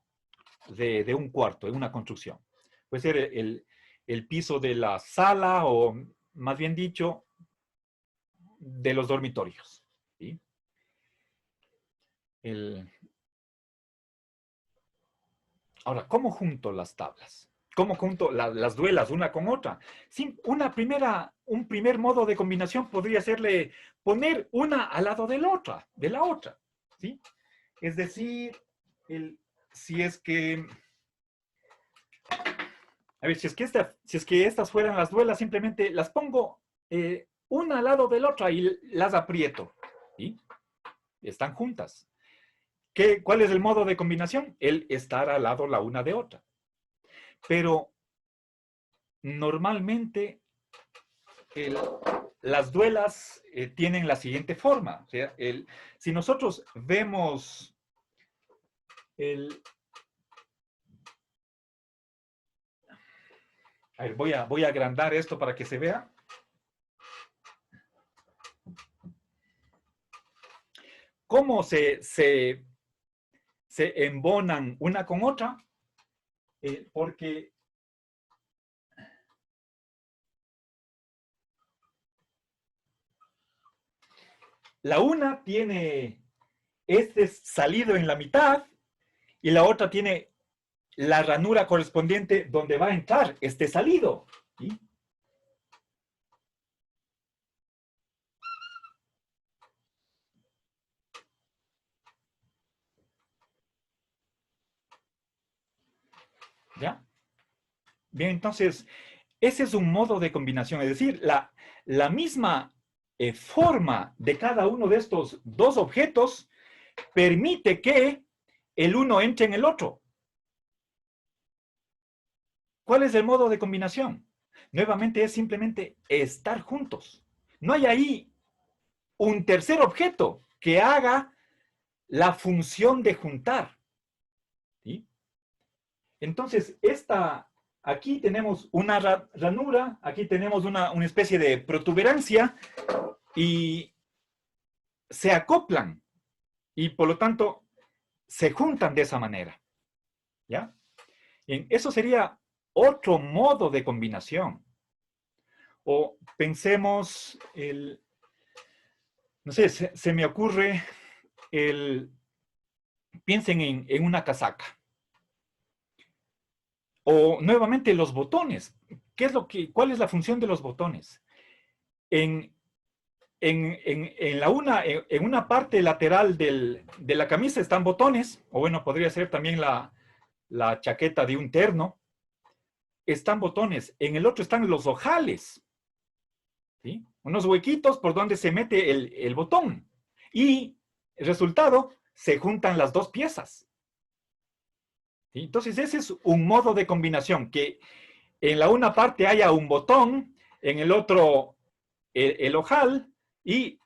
de un cuarto, de una construcción. Puede ser el piso de la sala o, más bien dicho, de los dormitorios, ¿sí? Ahora, ¿cómo junto las tablas? ¿Cómo junto las duelas una con otra? Sí, un primer modo de combinación podría serle poner una al lado de la otra, ¿sí? Es decir, si es que, a ver, si es que estas fueran las duelas, simplemente las pongo una al lado de la otra y las aprieto, ¿sí? Están juntas. ¿Cuál es el modo de combinación? El estar al lado la una de otra. Pero normalmente las duelas tienen la siguiente forma. O sea, si nosotros vemos a ver, voy a agrandar esto para que se vea. ¿Cómo se embonan una con otra? Porque la una tiene este salido en la mitad y la otra tiene la ranura correspondiente donde va a entrar este salido, ¿sí? ¿Ya? Bien, entonces, ese es un modo de combinación, es decir, la misma forma de cada uno de estos dos objetos permite que el uno entre en el otro. ¿Cuál es el modo de combinación? Nuevamente es simplemente estar juntos. No hay ahí un tercer objeto que haga la función de juntar. ¿Sí? Entonces, aquí tenemos una ranura, aquí tenemos una especie de protuberancia y se acoplan y por lo tanto se juntan de esa manera. ¿Ya? Bien, eso sería otro modo de combinación. O pensemos, no sé, se me ocurre, piensen en una casaca. O nuevamente los botones. ¿Cuál es la función de los botones? En una parte lateral de la camisa están botones, o bueno, podría ser también la chaqueta de un terno. Están botones. En el otro están los ojales. ¿Sí? Unos huequitos por donde se mete el botón. Y el resultado, se juntan las dos piezas. ¿Sí? Entonces, ese es un modo de combinación, que en la una parte haya un botón, en el otro el ojal, y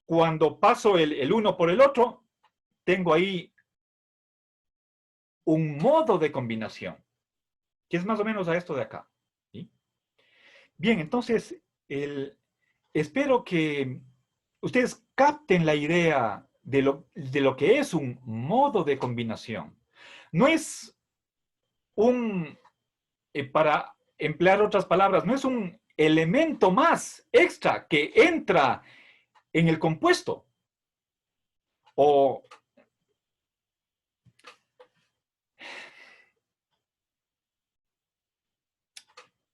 cuando paso el uno por el otro, tengo ahí un modo de combinación, que es más o menos a esto de acá. ¿Sí? Bien, entonces, espero que ustedes capten la idea de lo que es un modo de combinación. No es para emplear otras palabras, no es un elemento más extra que entra en el compuesto. O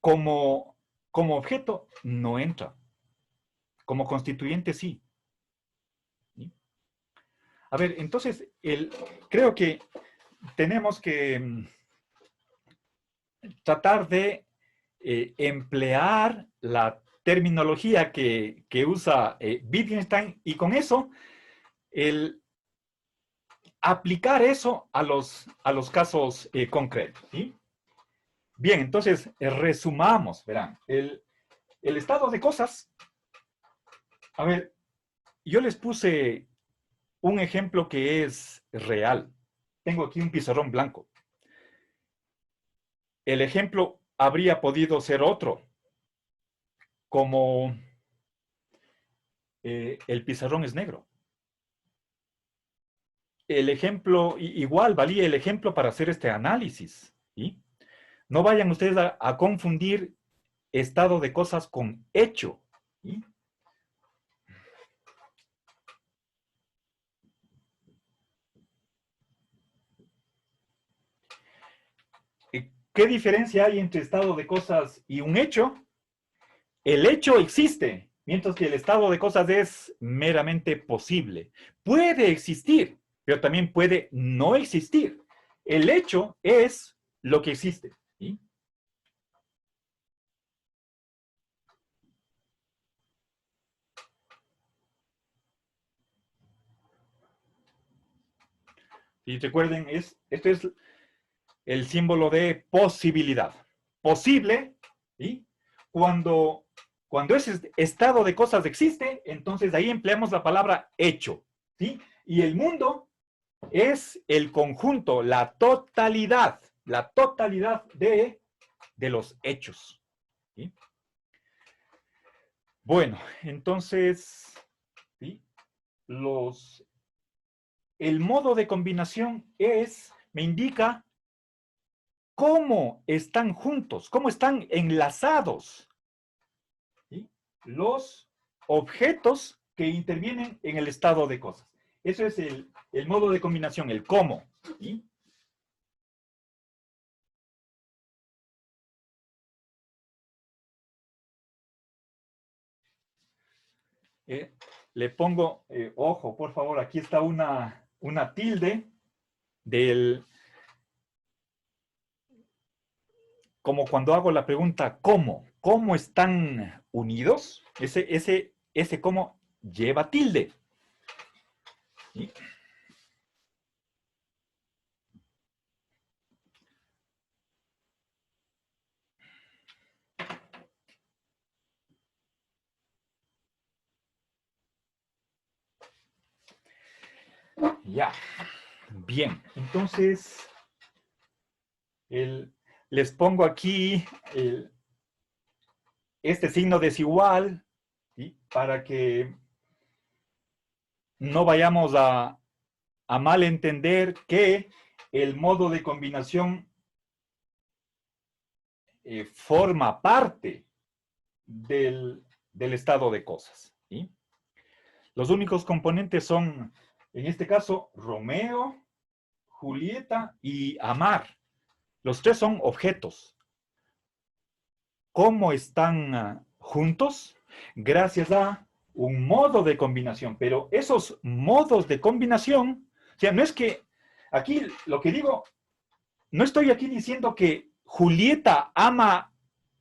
como objeto, no entra. Como constituyente, sí. ¿Sí? A ver, entonces, creo que tenemos que tratar de emplear la terminología que usa Wittgenstein, y con eso, aplicar eso a los casos concretos. ¿Sí? Bien, entonces, resumamos, verán, el estado de cosas. A ver, yo les puse un ejemplo que es real. Tengo aquí un pizarrón blanco. El ejemplo habría podido ser otro, como el pizarrón es negro. El ejemplo, igual valía el ejemplo para hacer este análisis. ¿Sí? No vayan ustedes a confundir estado de cosas con hecho. ¿Sí? ¿Qué diferencia hay entre estado de cosas y un hecho? El hecho existe, mientras que el estado de cosas es meramente posible. Puede existir, pero también puede no existir. El hecho es lo que existe. ¿Sí? Y recuerden, esto es el símbolo de posibilidad. Posible, ¿sí? Cuando, cuando ese estado de cosas existe, entonces ahí empleamos la palabra hecho. ¿Sí? Y el mundo es el conjunto, la totalidad de los hechos. ¿Sí? Bueno, entonces, ¿sí? El modo de combinación me indica cómo están juntos, cómo están enlazados, ¿sí? Los objetos que intervienen en el estado de cosas. Eso es el modo de combinación, el cómo. ¿Sí? Eh, Le pongo, ojo, por favor, aquí está una tilde del, como cuando hago la pregunta ¿cómo? ¿Cómo están unidos? Ese cómo lleva tilde. ¿Sí? Ya. Bien. Entonces, les pongo aquí este signo desigual, ¿sí? Para que no vayamos a malentender que el modo de combinación forma parte del estado de cosas. ¿Sí? Los únicos componentes son, en este caso, Romeo, Julieta y Amar. Los tres son objetos. ¿Cómo están juntos? Gracias a un modo de combinación. Pero esos modos de combinación, o sea, no es que aquí lo que digo, no estoy aquí diciendo que Julieta ama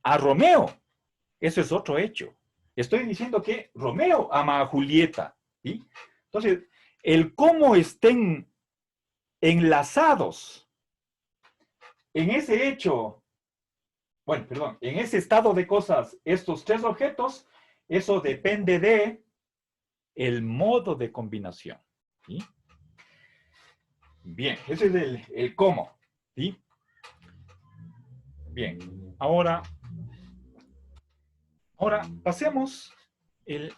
a Romeo. Eso es otro hecho. Estoy diciendo que Romeo ama a Julieta. ¿Sí? Entonces, el cómo estén enlazados en ese hecho, bueno, perdón, en ese estado de cosas, estos tres objetos, eso depende de el modo de combinación. ¿Sí? Bien, ese es el cómo. ¿Sí? Bien, ahora pasemos el...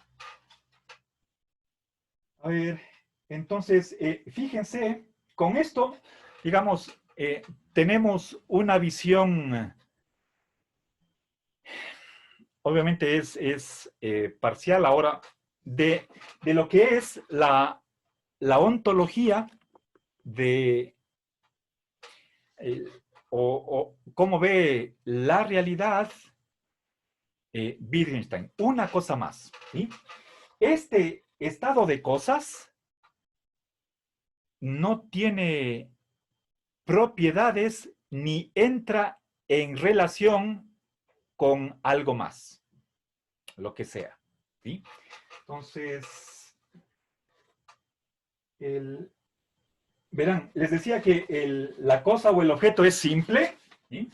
A ver, entonces, fíjense, con esto, digamos, tenemos una visión, obviamente es parcial ahora, de lo que es la ontología de, eh, o cómo ve la realidad Wittgenstein. Una cosa más, ¿sí? Este estado de cosas no tiene propiedades ni entra en relación con algo más, lo que sea. ¿Sí? Entonces, verán, les decía que la cosa o el objeto es simple. ¿Sí?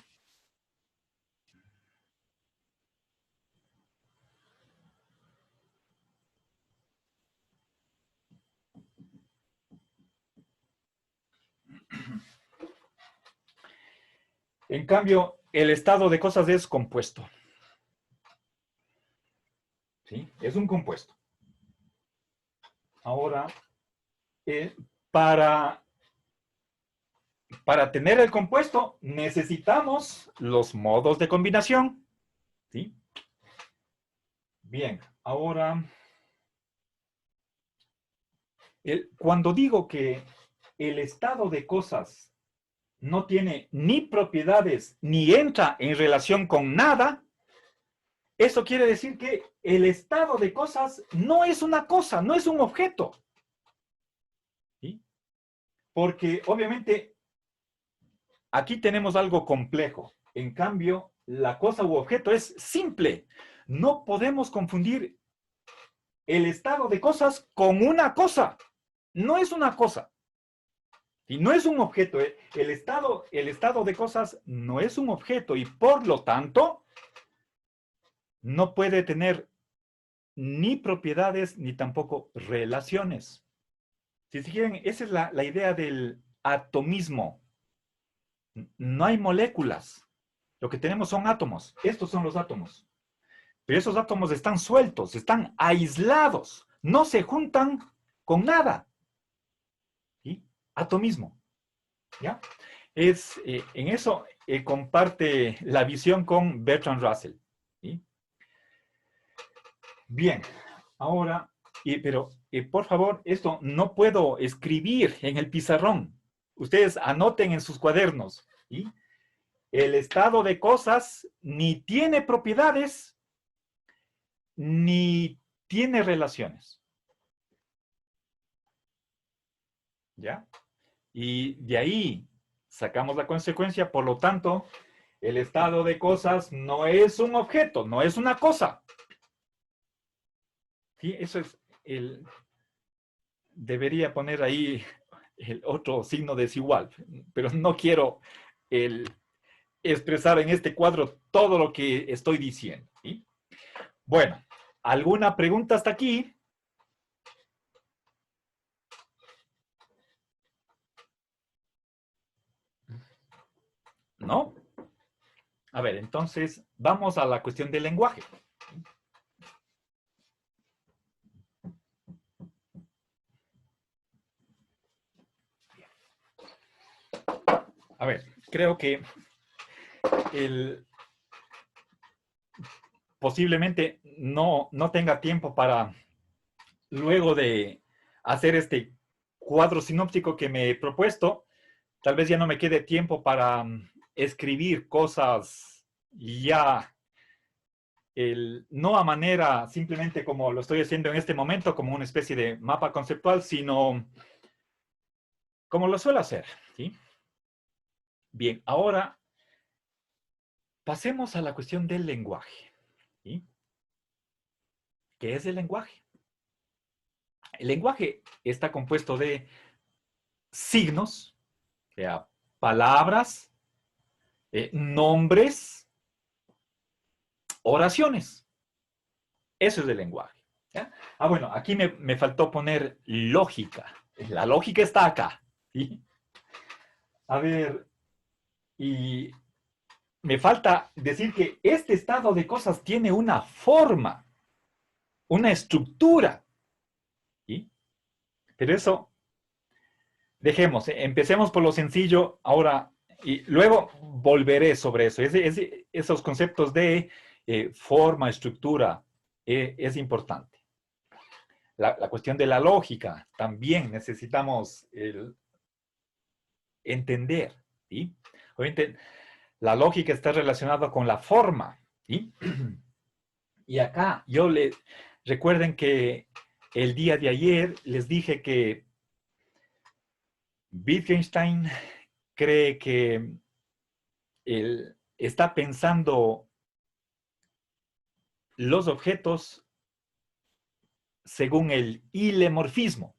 En cambio, el estado de cosas es compuesto. ¿Sí? Es un compuesto. Ahora, eh, para, para tener el compuesto necesitamos los modos de combinación. ¿Sí? Bien, ahora, cuando digo que el estado de cosas no tiene ni propiedades ni entra en relación con nada, eso quiere decir que el estado de cosas no es una cosa, no es un objeto. ¿Sí? Porque obviamente aquí tenemos algo complejo. En cambio, la cosa u objeto es simple. No podemos confundir el estado de cosas con una cosa. No es una cosa. Y no es un objeto. El estado de cosas no es un objeto y por lo tanto no puede tener ni propiedades ni tampoco relaciones. Si se quieren, esa es la idea del atomismo. No hay moléculas. Lo que tenemos son átomos. Estos son los átomos. Pero esos átomos están sueltos, están aislados, no se juntan con nada. ¿Sí? Atomismo. ¿Ya? En eso comparte la visión con Bertrand Russell. ¿Sí? Bien, ahora, pero por favor, esto no puedo escribir en el pizarrón. Ustedes anoten en sus cuadernos. ¿Sí? El estado de cosas ni tiene propiedades ni tiene relaciones. ¿Ya? Y de ahí sacamos la consecuencia, por lo tanto, El estado de cosas no es un objeto, no es una cosa. ¿Sí? Eso es el... Debería poner ahí el otro signo desigual, pero no quiero expresar en este cuadro todo lo que estoy diciendo. ¿Sí? Bueno, ¿alguna pregunta hasta aquí? ¿No? A ver, entonces vamos a la cuestión del lenguaje. A ver, creo que el, posiblemente no tenga tiempo para, luego de hacer este cuadro sinóptico que me he propuesto, tal vez ya no me quede tiempo para escribir cosas ya, no a manera simplemente como lo estoy haciendo en este momento, como una especie de mapa conceptual, sino como lo suelo hacer. ¿Sí? Bien, ahora pasemos a la cuestión del lenguaje. ¿Sí? ¿Qué es el lenguaje? El lenguaje está compuesto de signos, o sea, palabras, nombres, oraciones. Eso es el lenguaje. ¿Ya? Ah, bueno, aquí me faltó poner lógica. La lógica está acá. ¿Sí? A ver, y me falta decir que este estado de cosas tiene una forma, una estructura. ¿Sí? Pero eso, dejemos, empecemos por lo sencillo ahora y luego volveré sobre eso. Esos conceptos de forma, estructura, es importante. La cuestión de la lógica, también necesitamos entender. ¿Sí? Obviamente, la lógica está relacionada con la forma. ¿Sí? Y acá recuerden que el día de ayer les dije que Wittgenstein cree que él está pensando los objetos según el ilemorfismo,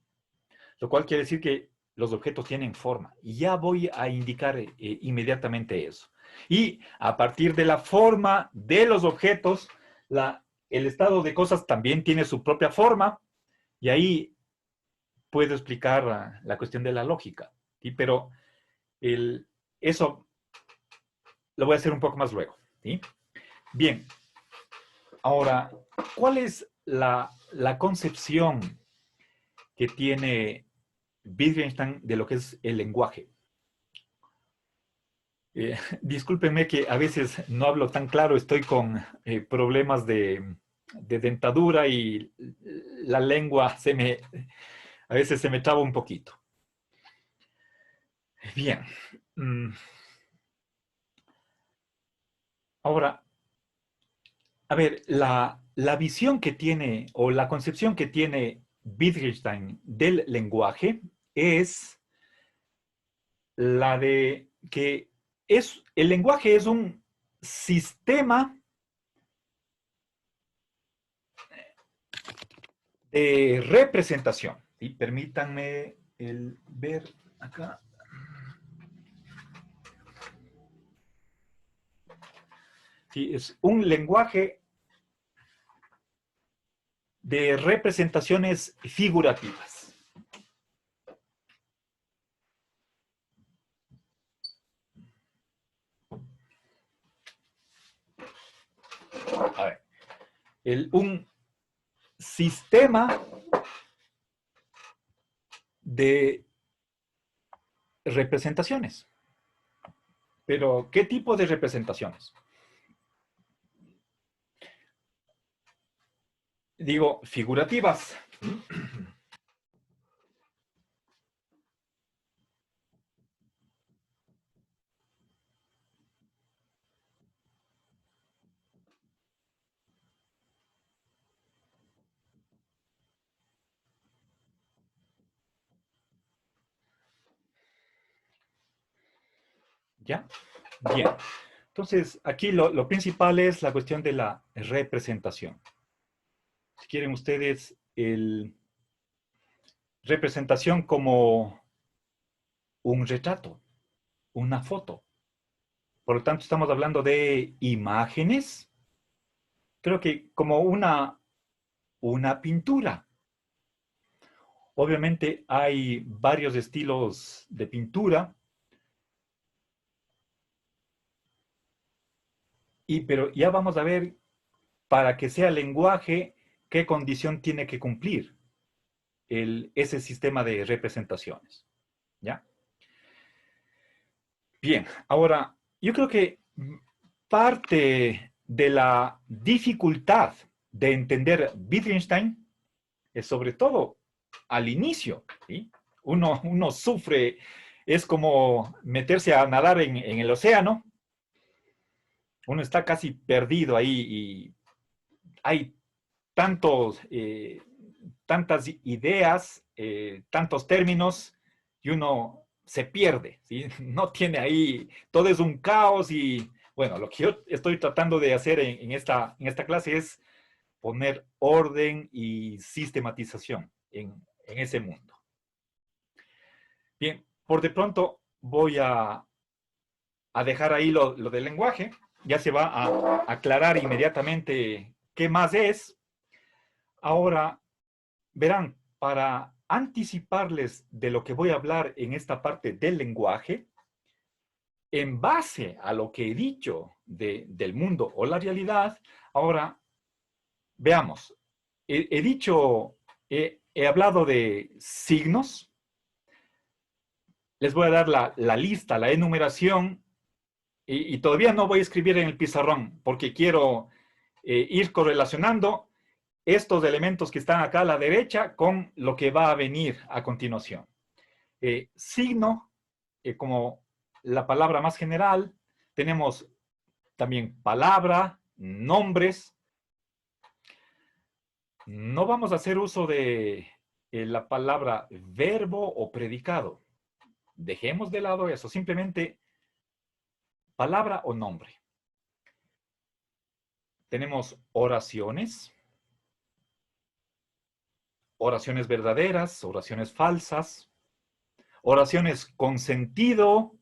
lo cual quiere decir que los objetos tienen forma. Y ya voy a indicar inmediatamente eso. Y a partir de la forma de los objetos, el estado de cosas también tiene su propia forma, y ahí puedo explicar la cuestión de la lógica. ¿Sí? Pero eso lo voy a hacer un poco más luego. ¿Sí? Bien, ahora, ¿cuál es la concepción que tiene Wittgenstein de lo que es el lenguaje? Discúlpenme que a veces no hablo tan claro, estoy con problemas de dentadura y la lengua a veces se me traba un poquito. Bien. Ahora, a ver, la visión que tiene o la concepción que tiene Wittgenstein del lenguaje es la de que el lenguaje es un sistema de representación. Y permítanme ver acá. Sí, es un lenguaje de representaciones figurativas. A ver, un sistema de representaciones. Pero, ¿qué tipo de representaciones? Digo, figurativas. ¿Ya? Bien. Entonces, aquí lo principal es la cuestión de la representación. Si quieren ustedes, representación como un retrato, una foto. Por lo tanto, estamos hablando de imágenes, creo que como una pintura. Obviamente hay varios estilos de pintura, pero ya vamos a ver para que sea lenguaje, qué condición tiene que cumplir ese sistema de representaciones. ¿Ya? Bien, ahora, yo creo que parte de la dificultad de entender Wittgenstein es sobre todo al inicio, ¿sí? Uno sufre, es como meterse a nadar en el océano, uno está casi perdido ahí y hay tantos, tantas ideas, tantos términos, y uno se pierde, ¿sí? No tiene ahí, todo es un caos y, bueno, lo que yo estoy tratando de hacer en esta clase es poner orden y sistematización en ese mundo. Bien, por de pronto voy a dejar ahí lo del lenguaje, ya se va a aclarar inmediatamente qué más es. Ahora, verán, para anticiparles de lo que voy a hablar en esta parte del lenguaje, en base a lo que he dicho del mundo o la realidad, ahora veamos, he dicho, he hablado de signos, les voy a dar la lista, la enumeración, y todavía no voy a escribir en el pizarrón porque quiero ir correlacionando estos elementos que están acá a la derecha con lo que va a venir a continuación. Signo, como la palabra más general, tenemos también palabra, nombres. No vamos a hacer uso de la palabra verbo o predicado. Dejemos de lado eso, simplemente palabra o nombre. Tenemos oraciones, oraciones verdaderas, oraciones falsas, oraciones con sentido,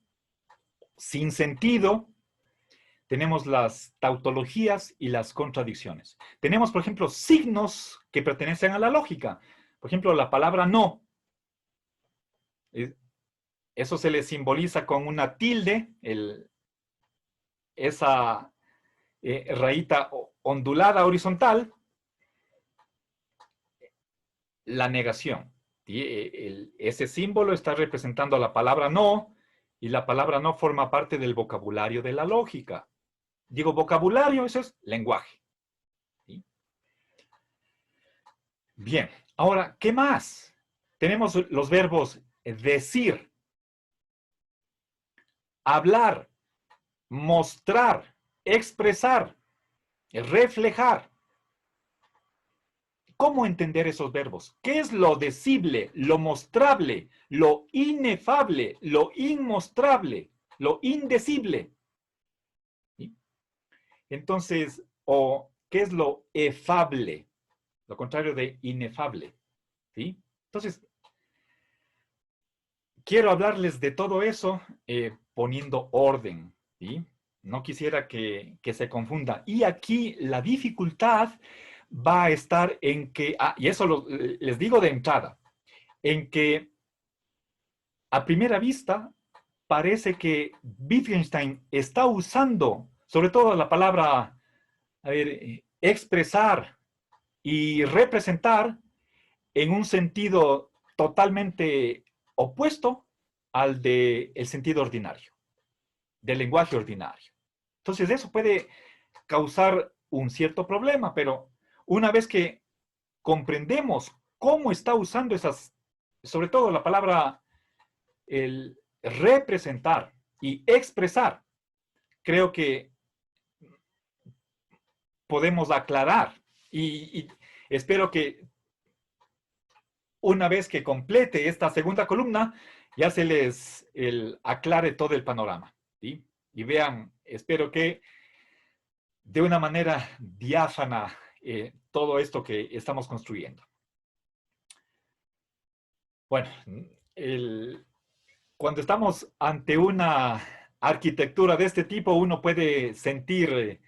sin sentido. Tenemos las tautologías y las contradicciones. Tenemos, por ejemplo, signos que pertenecen a la lógica. Por ejemplo, la palabra no. Eso se le simboliza con una tilde, esa rayita ondulada horizontal, la negación. Ese símbolo está representando a la palabra no, y la palabra no forma parte del vocabulario de la lógica. Digo vocabulario, eso es lenguaje. ¿Sí? Bien, ahora, ¿qué más? Tenemos los verbos decir, hablar, mostrar, expresar, reflejar. ¿Cómo entender esos verbos? ¿Qué es lo decible, lo mostrable, lo inefable, lo inmostrable, lo indecible? ¿Sí? Entonces, o ¿qué es lo efable? Lo contrario de inefable. ¿Sí? Entonces, quiero hablarles de todo eso poniendo orden. ¿Sí? No quisiera que se confunda. Y aquí la dificultad va a estar en que, y eso les digo de entrada, en que a primera vista parece que Wittgenstein está usando, sobre todo la palabra, a ver, expresar y representar en un sentido totalmente opuesto al del sentido ordinario, del lenguaje ordinario. Entonces eso puede causar un cierto problema, pero una vez que comprendemos cómo está usando esas, sobre todo la palabra, el representar y expresar, creo que podemos aclarar y espero que una vez que complete esta segunda columna, ya se les aclare todo el panorama, ¿sí? Y vean espero que de una manera diáfana todo esto que estamos construyendo. Bueno, cuando estamos ante una arquitectura de este tipo, uno puede sentir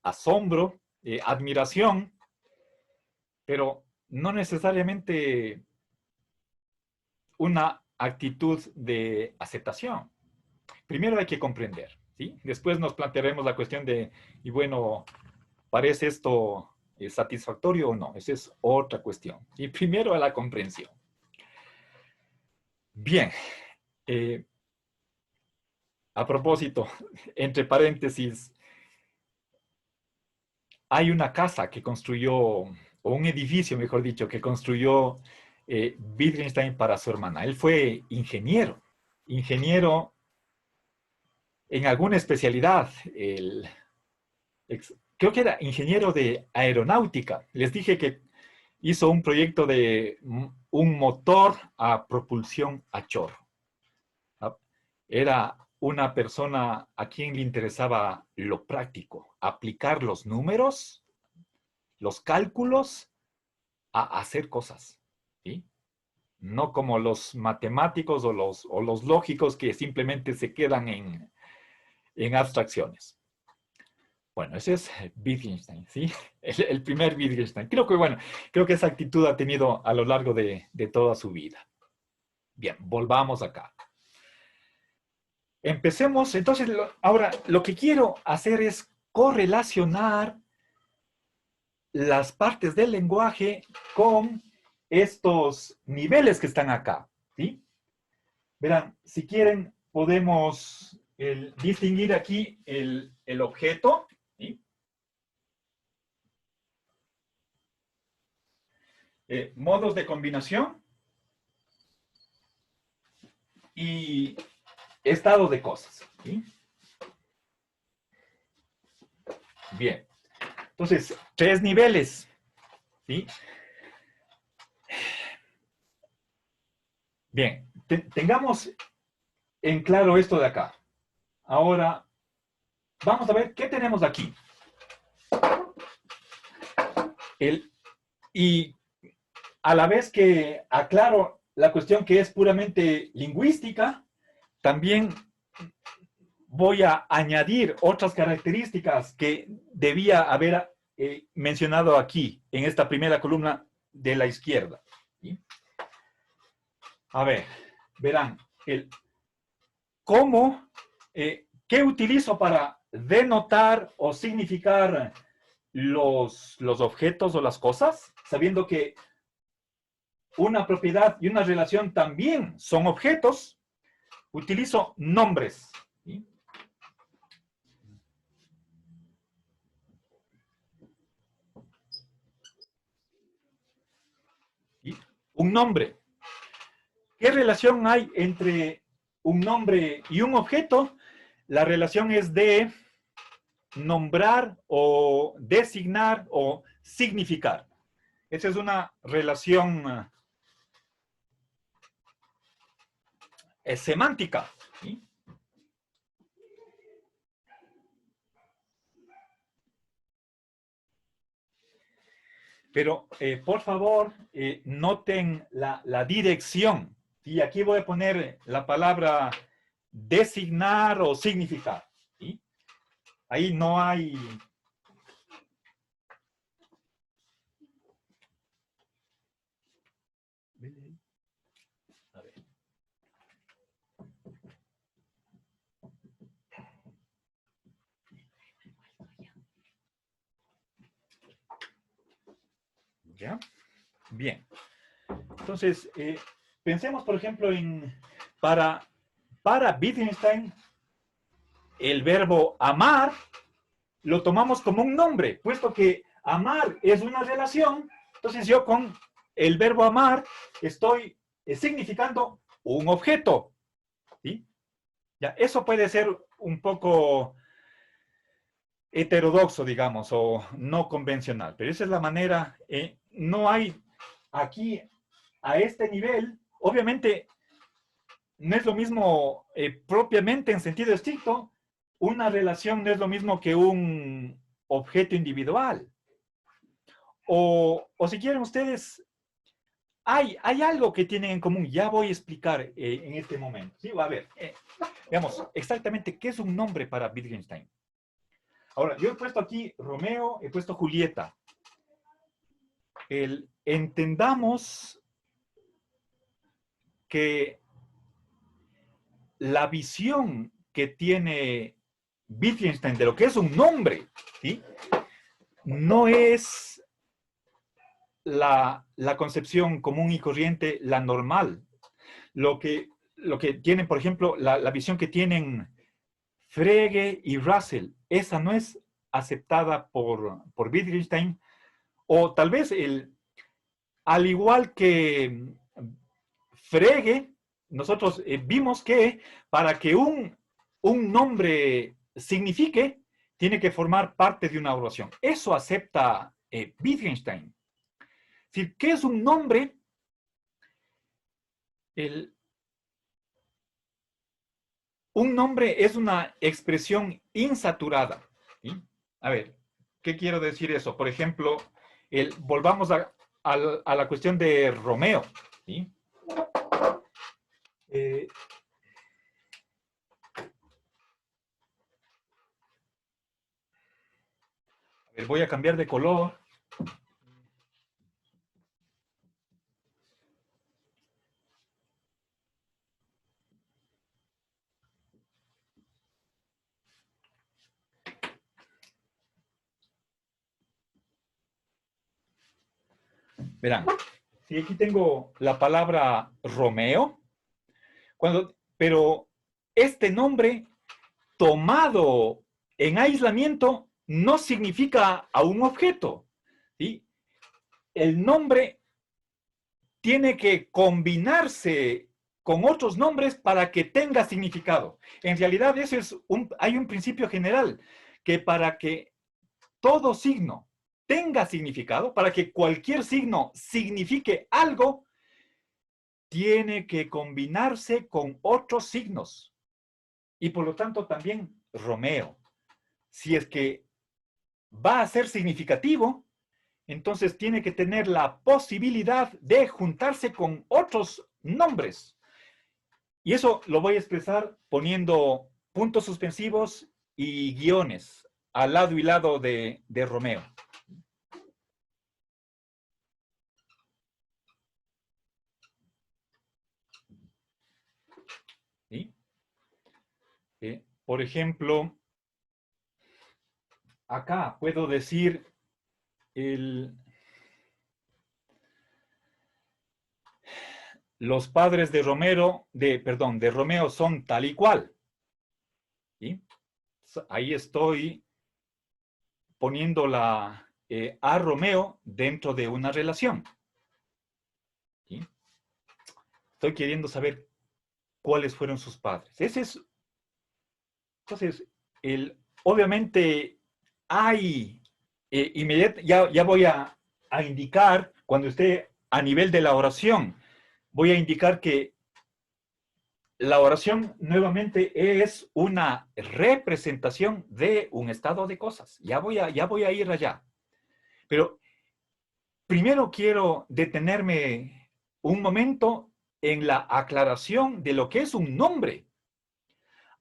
asombro, admiración, pero no necesariamente una actitud de aceptación. Primero hay que comprender, ¿sí? Después nos plantearemos la cuestión de, y bueno, ¿parece esto satisfactorio o no? Esa es otra cuestión. Y primero a la comprensión. Bien. A propósito, entre paréntesis, hay una casa que construyó, o un edificio, mejor dicho, que construyó Wittgenstein para su hermana. Él fue ingeniero en alguna especialidad. Creo que era ingeniero de aeronáutica. Les dije que hizo un proyecto de un motor a propulsión a chorro. Era una persona a quien le interesaba lo práctico, aplicar los números, los cálculos, a hacer cosas, ¿sí? No como los matemáticos o los lógicos que simplemente se quedan en abstracciones. Bueno, ese es Wittgenstein, ¿sí? El primer Wittgenstein. Creo que esa actitud ha tenido a lo largo de toda su vida. Bien, volvamos acá. Empecemos, entonces, ahora lo que quiero hacer es correlacionar las partes del lenguaje con estos niveles que están acá, ¿sí? Verán, si quieren, podemos distinguir aquí el objeto, ¿sí? Modos de combinación y estado de cosas, ¿sí? Bien. Entonces, 3 niveles, ¿sí? Bien, tengamos en claro esto de acá. Ahora, vamos a ver qué tenemos aquí. Y a la vez que aclaro la cuestión que es puramente lingüística, también voy a añadir otras características que debía haber mencionado aquí, en esta primera columna de la izquierda. ¿Sí? A ver, verán, cómo, qué utilizo para denotar o significar los objetos o las cosas, sabiendo que una propiedad y una relación también son objetos, utilizo nombres. ¿Sí? ¿Sí? Un nombre. ¿Qué relación hay entre un nombre y un objeto? La relación es de nombrar o designar o significar. Esa es una relación semántica. ¿Sí? Pero, por favor, noten la dirección. Y aquí voy a poner la palabra designar o significar. ¿Sí? Ahí no hay... A ver. ¿Ya? Bien. Entonces, pensemos, por ejemplo, para Wittgenstein, el verbo amar lo tomamos como un nombre, puesto que amar es una relación, entonces yo con el verbo amar estoy significando un objeto. ¿Sí? Ya, eso puede ser un poco heterodoxo, digamos, o no convencional, pero esa es la manera. No hay aquí, a este nivel, obviamente, no es lo mismo propiamente en sentido estricto, una relación no es lo mismo que un objeto individual. O si quieren ustedes, hay algo que tienen en común. Ya voy a explicar en este momento. ¿Sí? A ver, veamos exactamente qué es un nombre para Wittgenstein. Ahora, yo he puesto aquí Romeo, he puesto Julieta. Entendamos que la visión que tiene Wittgenstein de lo que es un nombre, ¿sí? No es la concepción común y corriente, la normal. Lo que tienen, por ejemplo, la visión que tienen Frege y Russell, esa no es aceptada por Wittgenstein, o tal vez al igual que Frege, nosotros vimos que para que un nombre signifique, tiene que formar parte de una oración. Eso acepta Wittgenstein. Es decir, ¿qué es un nombre? Un nombre es una expresión insaturada. ¿Sí? A ver, ¿qué quiero decir eso? Por ejemplo, volvamos a la cuestión de Romeo. ¿Sí? Eh, a ver, voy a cambiar de color. Verán, si aquí tengo la palabra Romeo, pero este nombre tomado en aislamiento no significa a un objeto. ¿Sí? El nombre tiene que combinarse con otros nombres para que tenga significado. En realidad, hay un principio general, que para que todo signo tenga significado, para que cualquier signo signifique algo, tiene que combinarse con otros signos. Y por lo tanto también Romeo. Si es que va a ser significativo, entonces tiene que tener la posibilidad de juntarse con otros nombres. Y eso lo voy a expresar poniendo puntos suspensivos y guiones al lado y lado de Romeo. ¿Sí? Por ejemplo, acá puedo decir los padres de Romeo son tal y cual. ¿Sí? Ahí estoy poniendo a Romeo dentro de una relación. ¿Sí? Estoy queriendo saber cuáles fueron sus padres. Entonces, obviamente hay, ya voy a indicar, cuando esté a nivel de la oración, voy a indicar que la oración nuevamente es una representación de un estado de cosas. Ya voy a ir allá. Pero primero quiero detenerme un momento en la aclaración de lo que es un nombre.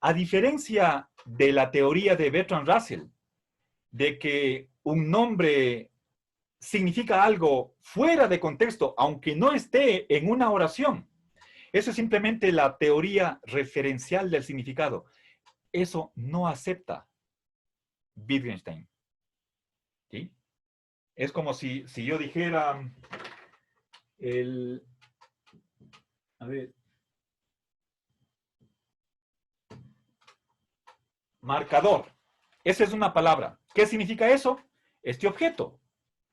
A diferencia de la teoría de Bertrand Russell, de que un nombre significa algo fuera de contexto, aunque no esté en una oración. Eso es simplemente la teoría referencial del significado. Eso no acepta Wittgenstein. ¿Sí? Es como si yo dijera el... A ver, marcador. Esa es una palabra. ¿Qué significa eso? Este objeto.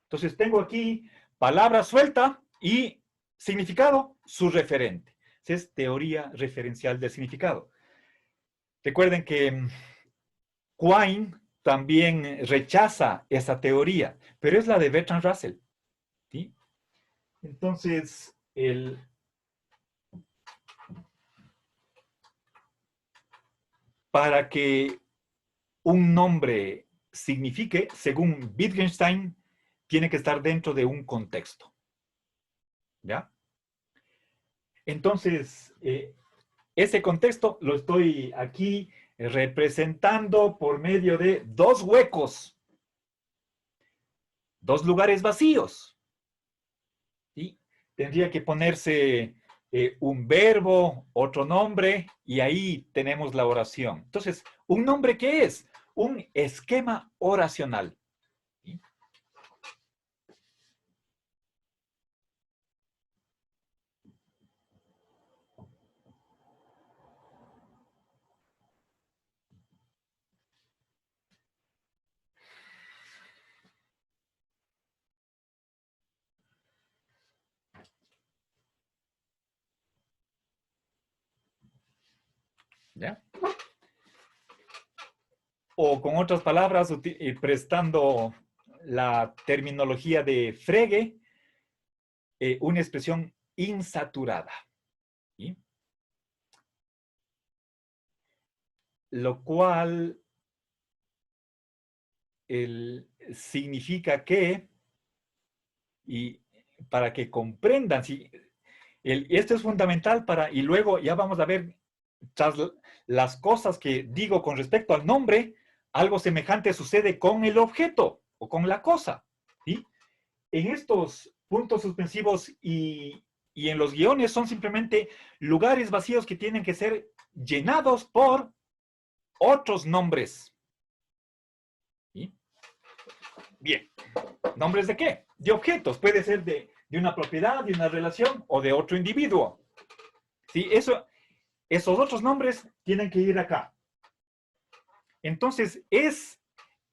Entonces tengo aquí palabra suelta y significado, su referente. Esa es teoría referencial del significado. Recuerden que Quine también rechaza esa teoría, pero es la de Bertrand Russell. ¿Sí? Entonces, para que un nombre signifique, según Wittgenstein, tiene que estar dentro de un contexto. ¿Ya? Entonces, ese contexto lo estoy aquí representando por medio de dos huecos, dos lugares vacíos. ¿Sí? Tendría que ponerse un verbo, otro nombre, y ahí tenemos la oración. Entonces, ¿un nombre qué es? Un esquema oracional. ¿Sí? ¿Ya? O con otras palabras, prestando la terminología de Frege, una expresión insaturada. ¿Sí? Lo cual significa que, y para que comprendan, si, esto es fundamental para, y luego ya vamos a ver tras las cosas que digo con respecto al nombre, algo semejante sucede con el objeto o con la cosa. ¿Sí? En estos puntos suspensivos y en los guiones son simplemente lugares vacíos que tienen que ser llenados por otros nombres. ¿Sí? Bien, ¿nombres de qué? De objetos, puede ser de una propiedad, de una relación o de otro individuo. ¿Sí? Esos otros nombres tienen que ir acá. Entonces, es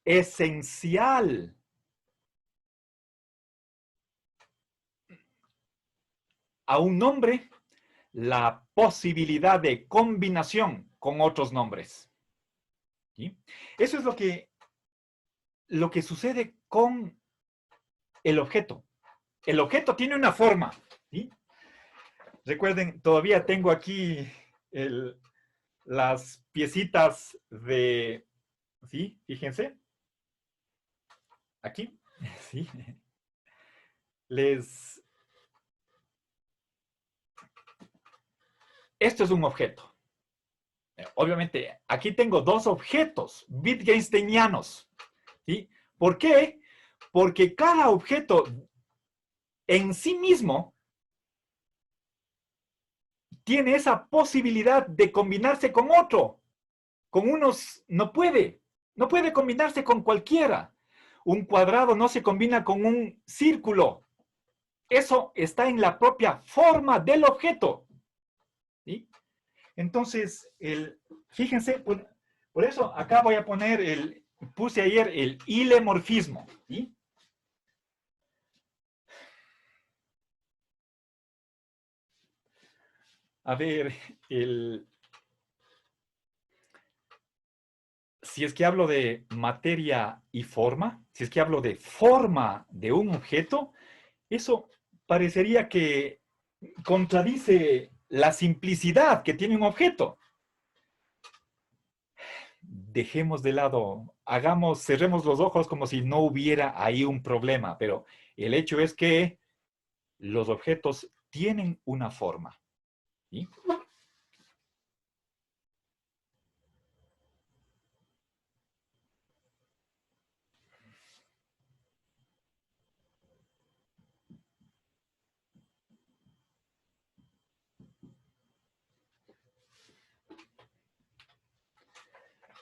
esencial a un nombre la posibilidad de combinación con otros nombres. ¿Sí? Eso es lo que sucede con el objeto. El objeto tiene una forma. ¿Sí? Recuerden, todavía tengo aquí las piecitas de... ¿Sí? Fíjense. Aquí. ¿Sí? Les... Esto es un objeto. Obviamente, aquí tengo dos objetos wittgensteinianos. ¿Sí? ¿Por qué? Porque cada objeto en sí mismo tiene esa posibilidad de combinarse con otro. Con unos no puede combinarse con cualquiera. Un cuadrado no se combina con un círculo. Eso está en la propia forma del objeto. ¿Sí? Entonces, fíjense, por eso acá voy a poner puse ayer el ilemorfismo. ¿Sí? A ver, si es que hablo de materia y forma, si es que hablo de forma de un objeto, eso parecería que contradice la simplicidad que tiene un objeto. Dejemos de lado, cerremos los ojos como si no hubiera ahí un problema, pero el hecho es que los objetos tienen una forma. ¿Sí?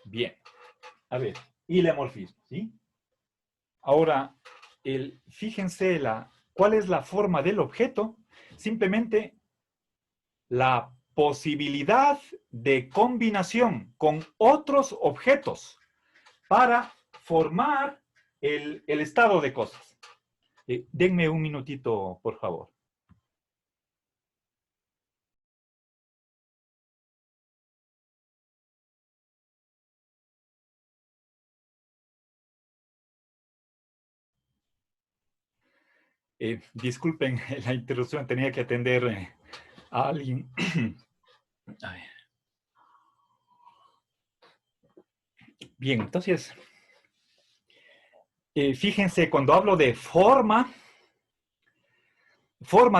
Bien, a ver, ilemorfismo, ¿sí? Ahora, fíjense cuál es la forma del objeto, simplemente la posibilidad de combinación con otros objetos para formar el estado de cosas. Denme un minutito, por favor. Disculpen la interrupción, tenía que atender a alguien. Bien, entonces, fíjense, cuando hablo de forma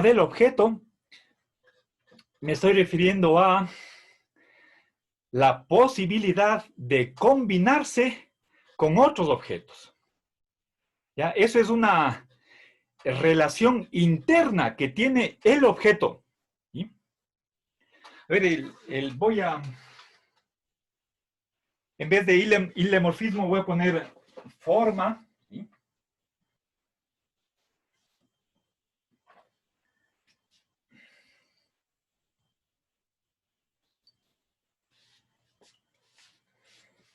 del objeto, me estoy refiriendo a la posibilidad de combinarse con otros objetos. ¿Ya? Eso es una relación interna que tiene el objeto. ¿Sí? A ver, voy a, en vez de ilemorfismo, voy a poner forma. ¿Sí?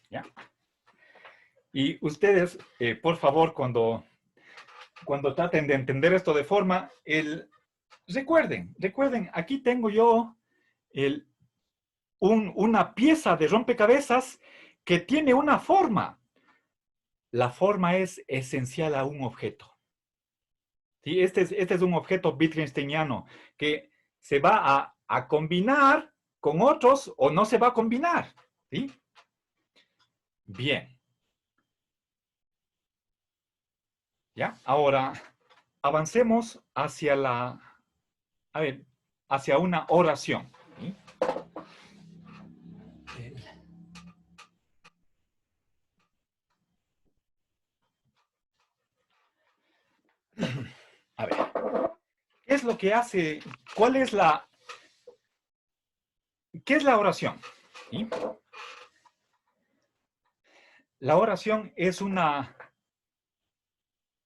¿Ya? Y ustedes, por favor, cuando traten de entender esto de forma, recuerden, aquí tengo yo una pieza de rompecabezas que tiene una forma. La forma es esencial a un objeto. ¿Sí? Este es un objeto wittgensteiniano que se va a combinar con otros o no se va a combinar. ¿Sí? Bien. ¿Ya? Ahora, avancemos hacia hacia una oración. ¿Sí? A ver, ¿qué es lo que hace? ¿Cuál es qué es la oración? ¿Sí? La oración es una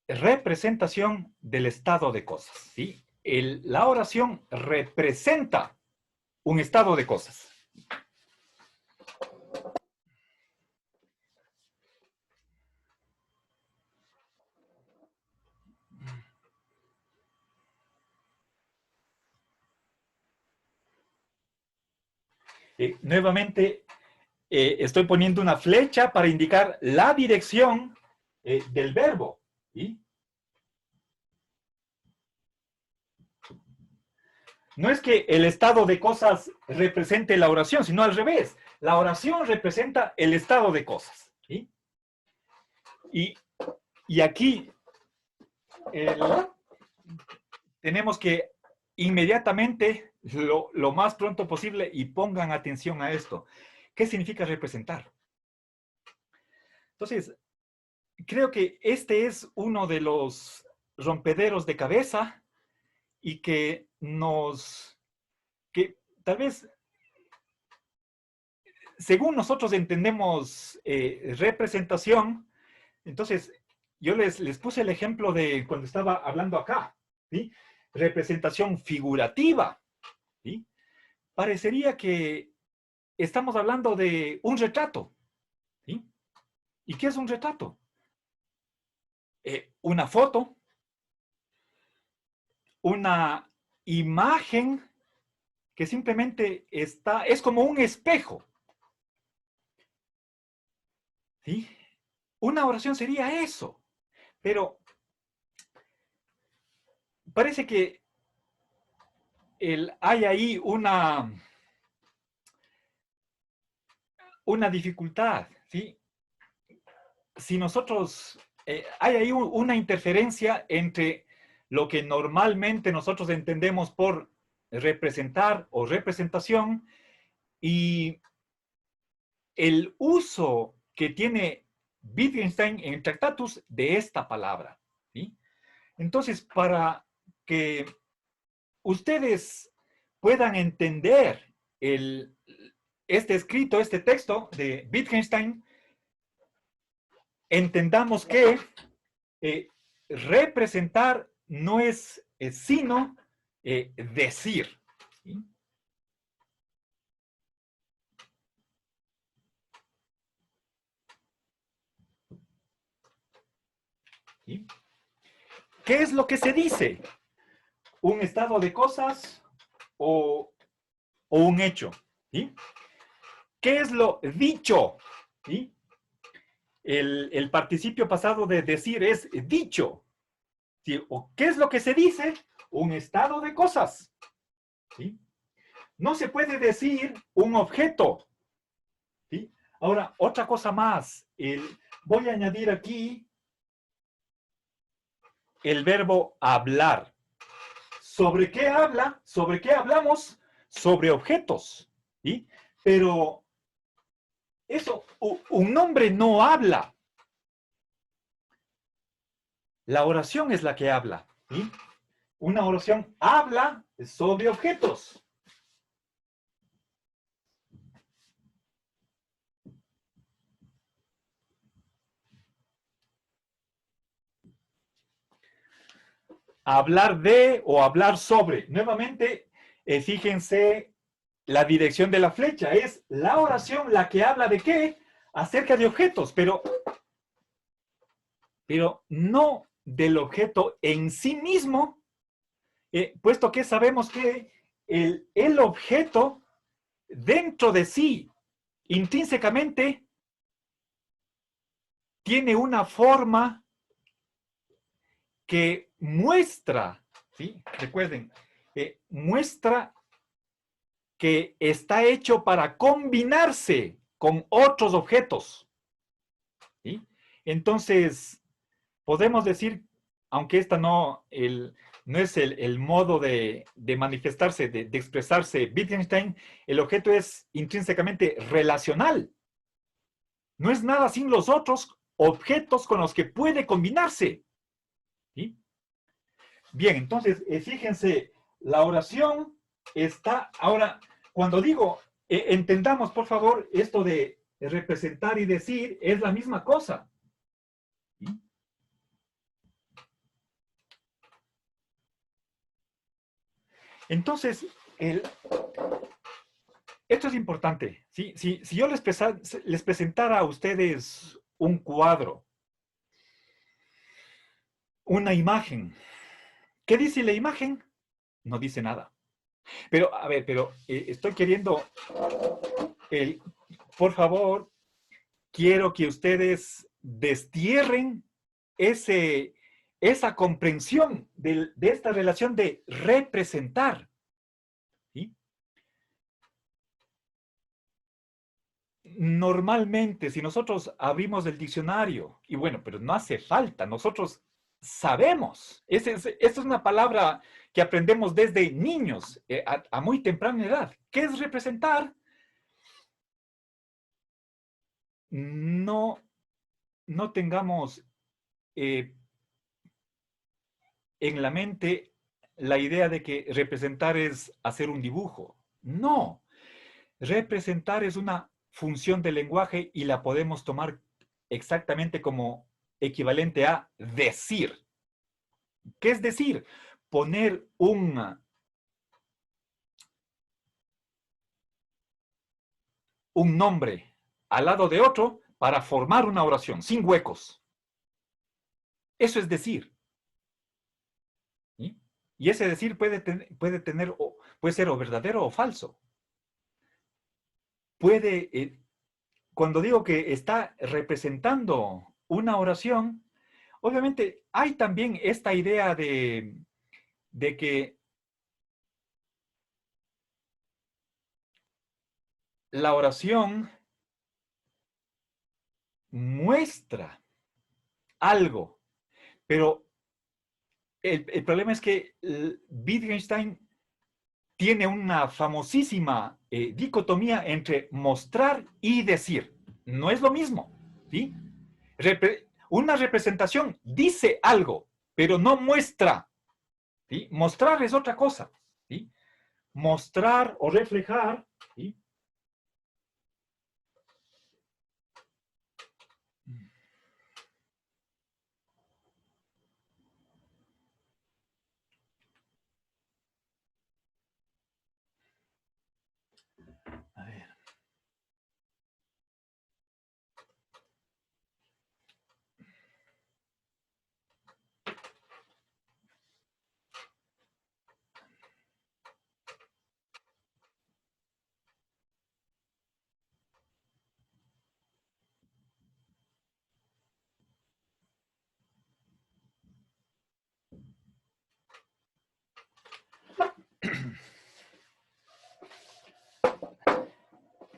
representación del estado de cosas. ¿Sí? La oración representa un estado de cosas. Nuevamente, estoy poniendo una flecha para indicar la dirección del verbo. ¿Sí? No es que el estado de cosas represente la oración, sino al revés. La oración representa el estado de cosas. ¿Sí? Y aquí tenemos que inmediatamente, lo más pronto posible, y pongan atención a esto. ¿Qué significa representar? Entonces, creo que este es uno de los rompederos de cabeza y que que tal vez, según nosotros entendemos representación, entonces yo les puse el ejemplo de cuando estaba hablando acá, ¿sí? Representación figurativa, ¿sí? Parecería que estamos hablando de un retrato, ¿sí? ¿Y qué es un retrato? Una foto, una imagen que simplemente es como un espejo, ¿sí? Una oración sería eso, pero parece que hay ahí una dificultad, ¿sí? Si nosotros, hay ahí una interferencia entre lo que normalmente nosotros entendemos por representar o representación y el uso que tiene Wittgenstein en Tractatus de esta palabra. ¿Sí? Entonces, para que ustedes puedan entender este escrito, este texto de Wittgenstein, entendamos que representar no es sino decir. ¿Sí? ¿Sí? ¿Qué es lo que se dice? ¿Un estado de cosas o un hecho? ¿Sí? ¿Qué es lo dicho? ¿Sí? El participio pasado de decir es dicho. ¿Sí? ¿O qué es lo que se dice? Un estado de cosas. ¿Sí? No se puede decir un objeto. ¿Sí? Ahora, otra cosa más. Voy a añadir aquí el verbo hablar. ¿Sobre qué habla? ¿Sobre qué hablamos? Sobre objetos. ¿Sí? Pero eso, un nombre no habla. La oración es la que habla. ¿Sí? Una oración habla sobre objetos. Hablar de o hablar sobre. Nuevamente, fíjense la dirección de la flecha. Es la oración la que habla de qué? Acerca de objetos, pero no del objeto en sí mismo, puesto que sabemos que el objeto dentro de sí, intrínsecamente, tiene una forma que muestra, ¿sí? Recuerden, muestra que está hecho para combinarse con otros objetos. ¿Sí? Entonces, podemos decir, aunque esta no es el modo de manifestarse, de expresarse Wittgenstein, el objeto es intrínsecamente relacional. No es nada sin los otros objetos con los que puede combinarse. ¿Sí? Bien, entonces, fíjense, la oración está, ahora, cuando digo, entendamos, por favor, esto de representar y decir, es la misma cosa. ¿Sí? Entonces, esto es importante. ¿Sí? Si yo les presentara a ustedes un cuadro, una imagen, ¿qué dice la imagen? No dice nada. Pero, a ver, pero estoy queriendo, el, por favor, quiero que ustedes destierren esa comprensión de esta relación de representar. ¿Sí? Normalmente, si nosotros abrimos el diccionario, y bueno, pero no hace falta, nosotros sabemos, esta es una palabra que aprendemos desde niños, a muy temprana edad. ¿Qué es representar? No, no tengamos eh, en la mente la idea de que representar es hacer un dibujo. No, representar es una función del lenguaje y la podemos tomar exactamente como equivalente a decir. ¿Qué es decir? Poner un nombre al lado de otro para formar una oración sin huecos. Eso es decir. ¿Sí? Y ese decir puede ser o verdadero o falso. Puede, cuando digo que está representando una oración, obviamente hay también esta idea de que la oración muestra algo, pero el problema es que Wittgenstein tiene una famosísima dicotomía entre mostrar y decir. No es lo mismo, ¿sí? Una representación dice algo, pero no muestra, ¿sí? Mostrar es otra cosa, ¿sí? Mostrar o reflejar, ¿sí? A ver.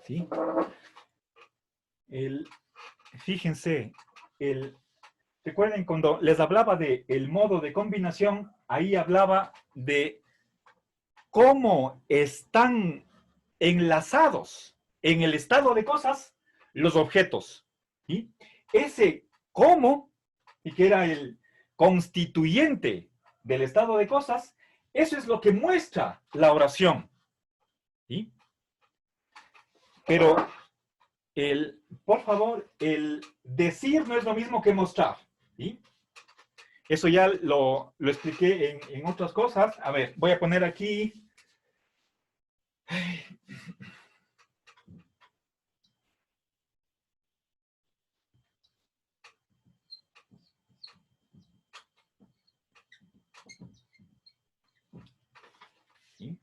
¿Sí? Fíjense, recuerden cuando les hablaba del modo de combinación, ahí hablaba de cómo están enlazados en el estado de cosas los objetos. ¿Sí? Ese cómo, y que era el constituyente del estado de cosas, eso es lo que muestra la oración. ¿Sí? Pero, por favor, el decir no es lo mismo que mostrar. ¿Sí? Eso ya lo expliqué en otras cosas. A ver, voy a poner aquí. ¿Sí?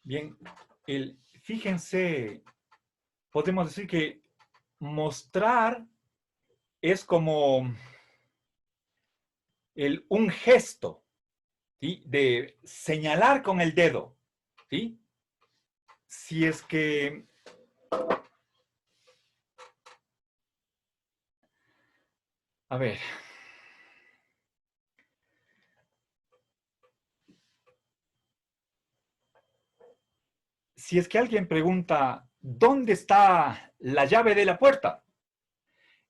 Bien, fíjense, podemos decir que mostrar es como un gesto, ¿sí? De señalar con el dedo. ¿Sí? Si es que... A ver. Si es que alguien pregunta, ¿dónde está la llave de la puerta?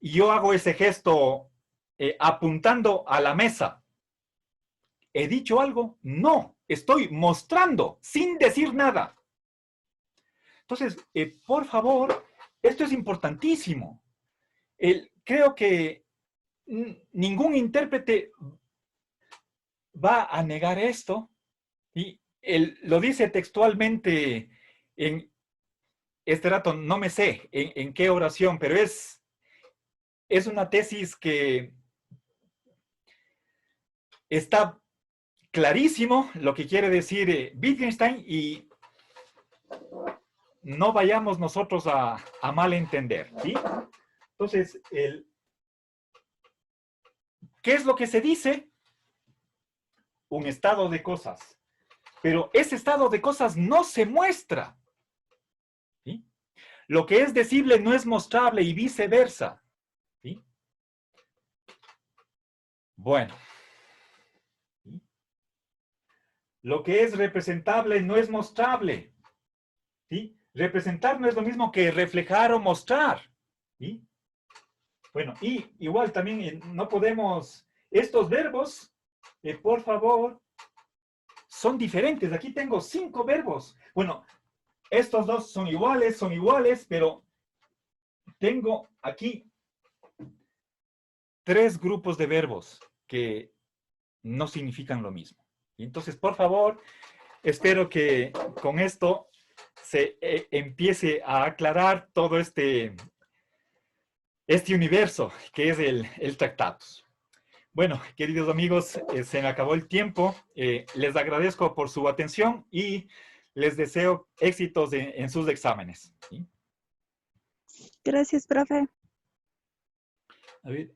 Y yo hago ese gesto apuntando a la mesa. ¿He dicho algo? No, estoy mostrando sin decir nada. Entonces, por favor, esto es importantísimo. Creo que ningún intérprete va a negar esto. Y lo dice textualmente en este rato, no me sé en qué oración, pero es una tesis que está clarísimo lo que quiere decir Wittgenstein y no vayamos nosotros a malentender. ¿Sí? Entonces, ¿qué es lo que se dice? Un estado de cosas. Pero ese estado de cosas no se muestra. ¿Sí? Lo que es decible no es mostrable y viceversa. ¿Sí? Bueno. ¿Sí? Lo que es representable no es mostrable. ¿Sí? Representar no es lo mismo que reflejar o mostrar. ¿Sí? Bueno, y igual también no podemos... Estos verbos, por favor, son diferentes. Aquí tengo 5 verbos. Bueno, estos dos son iguales, pero tengo aquí 3 grupos de verbos que no significan lo mismo. Y entonces, por favor, espero que con esto se empiece a aclarar todo este universo que es el Tractatus. Bueno, queridos amigos, se me acabó el tiempo. Les agradezco por su atención y les deseo éxitos en sus exámenes. ¿Sí? Gracias, profe. A ver.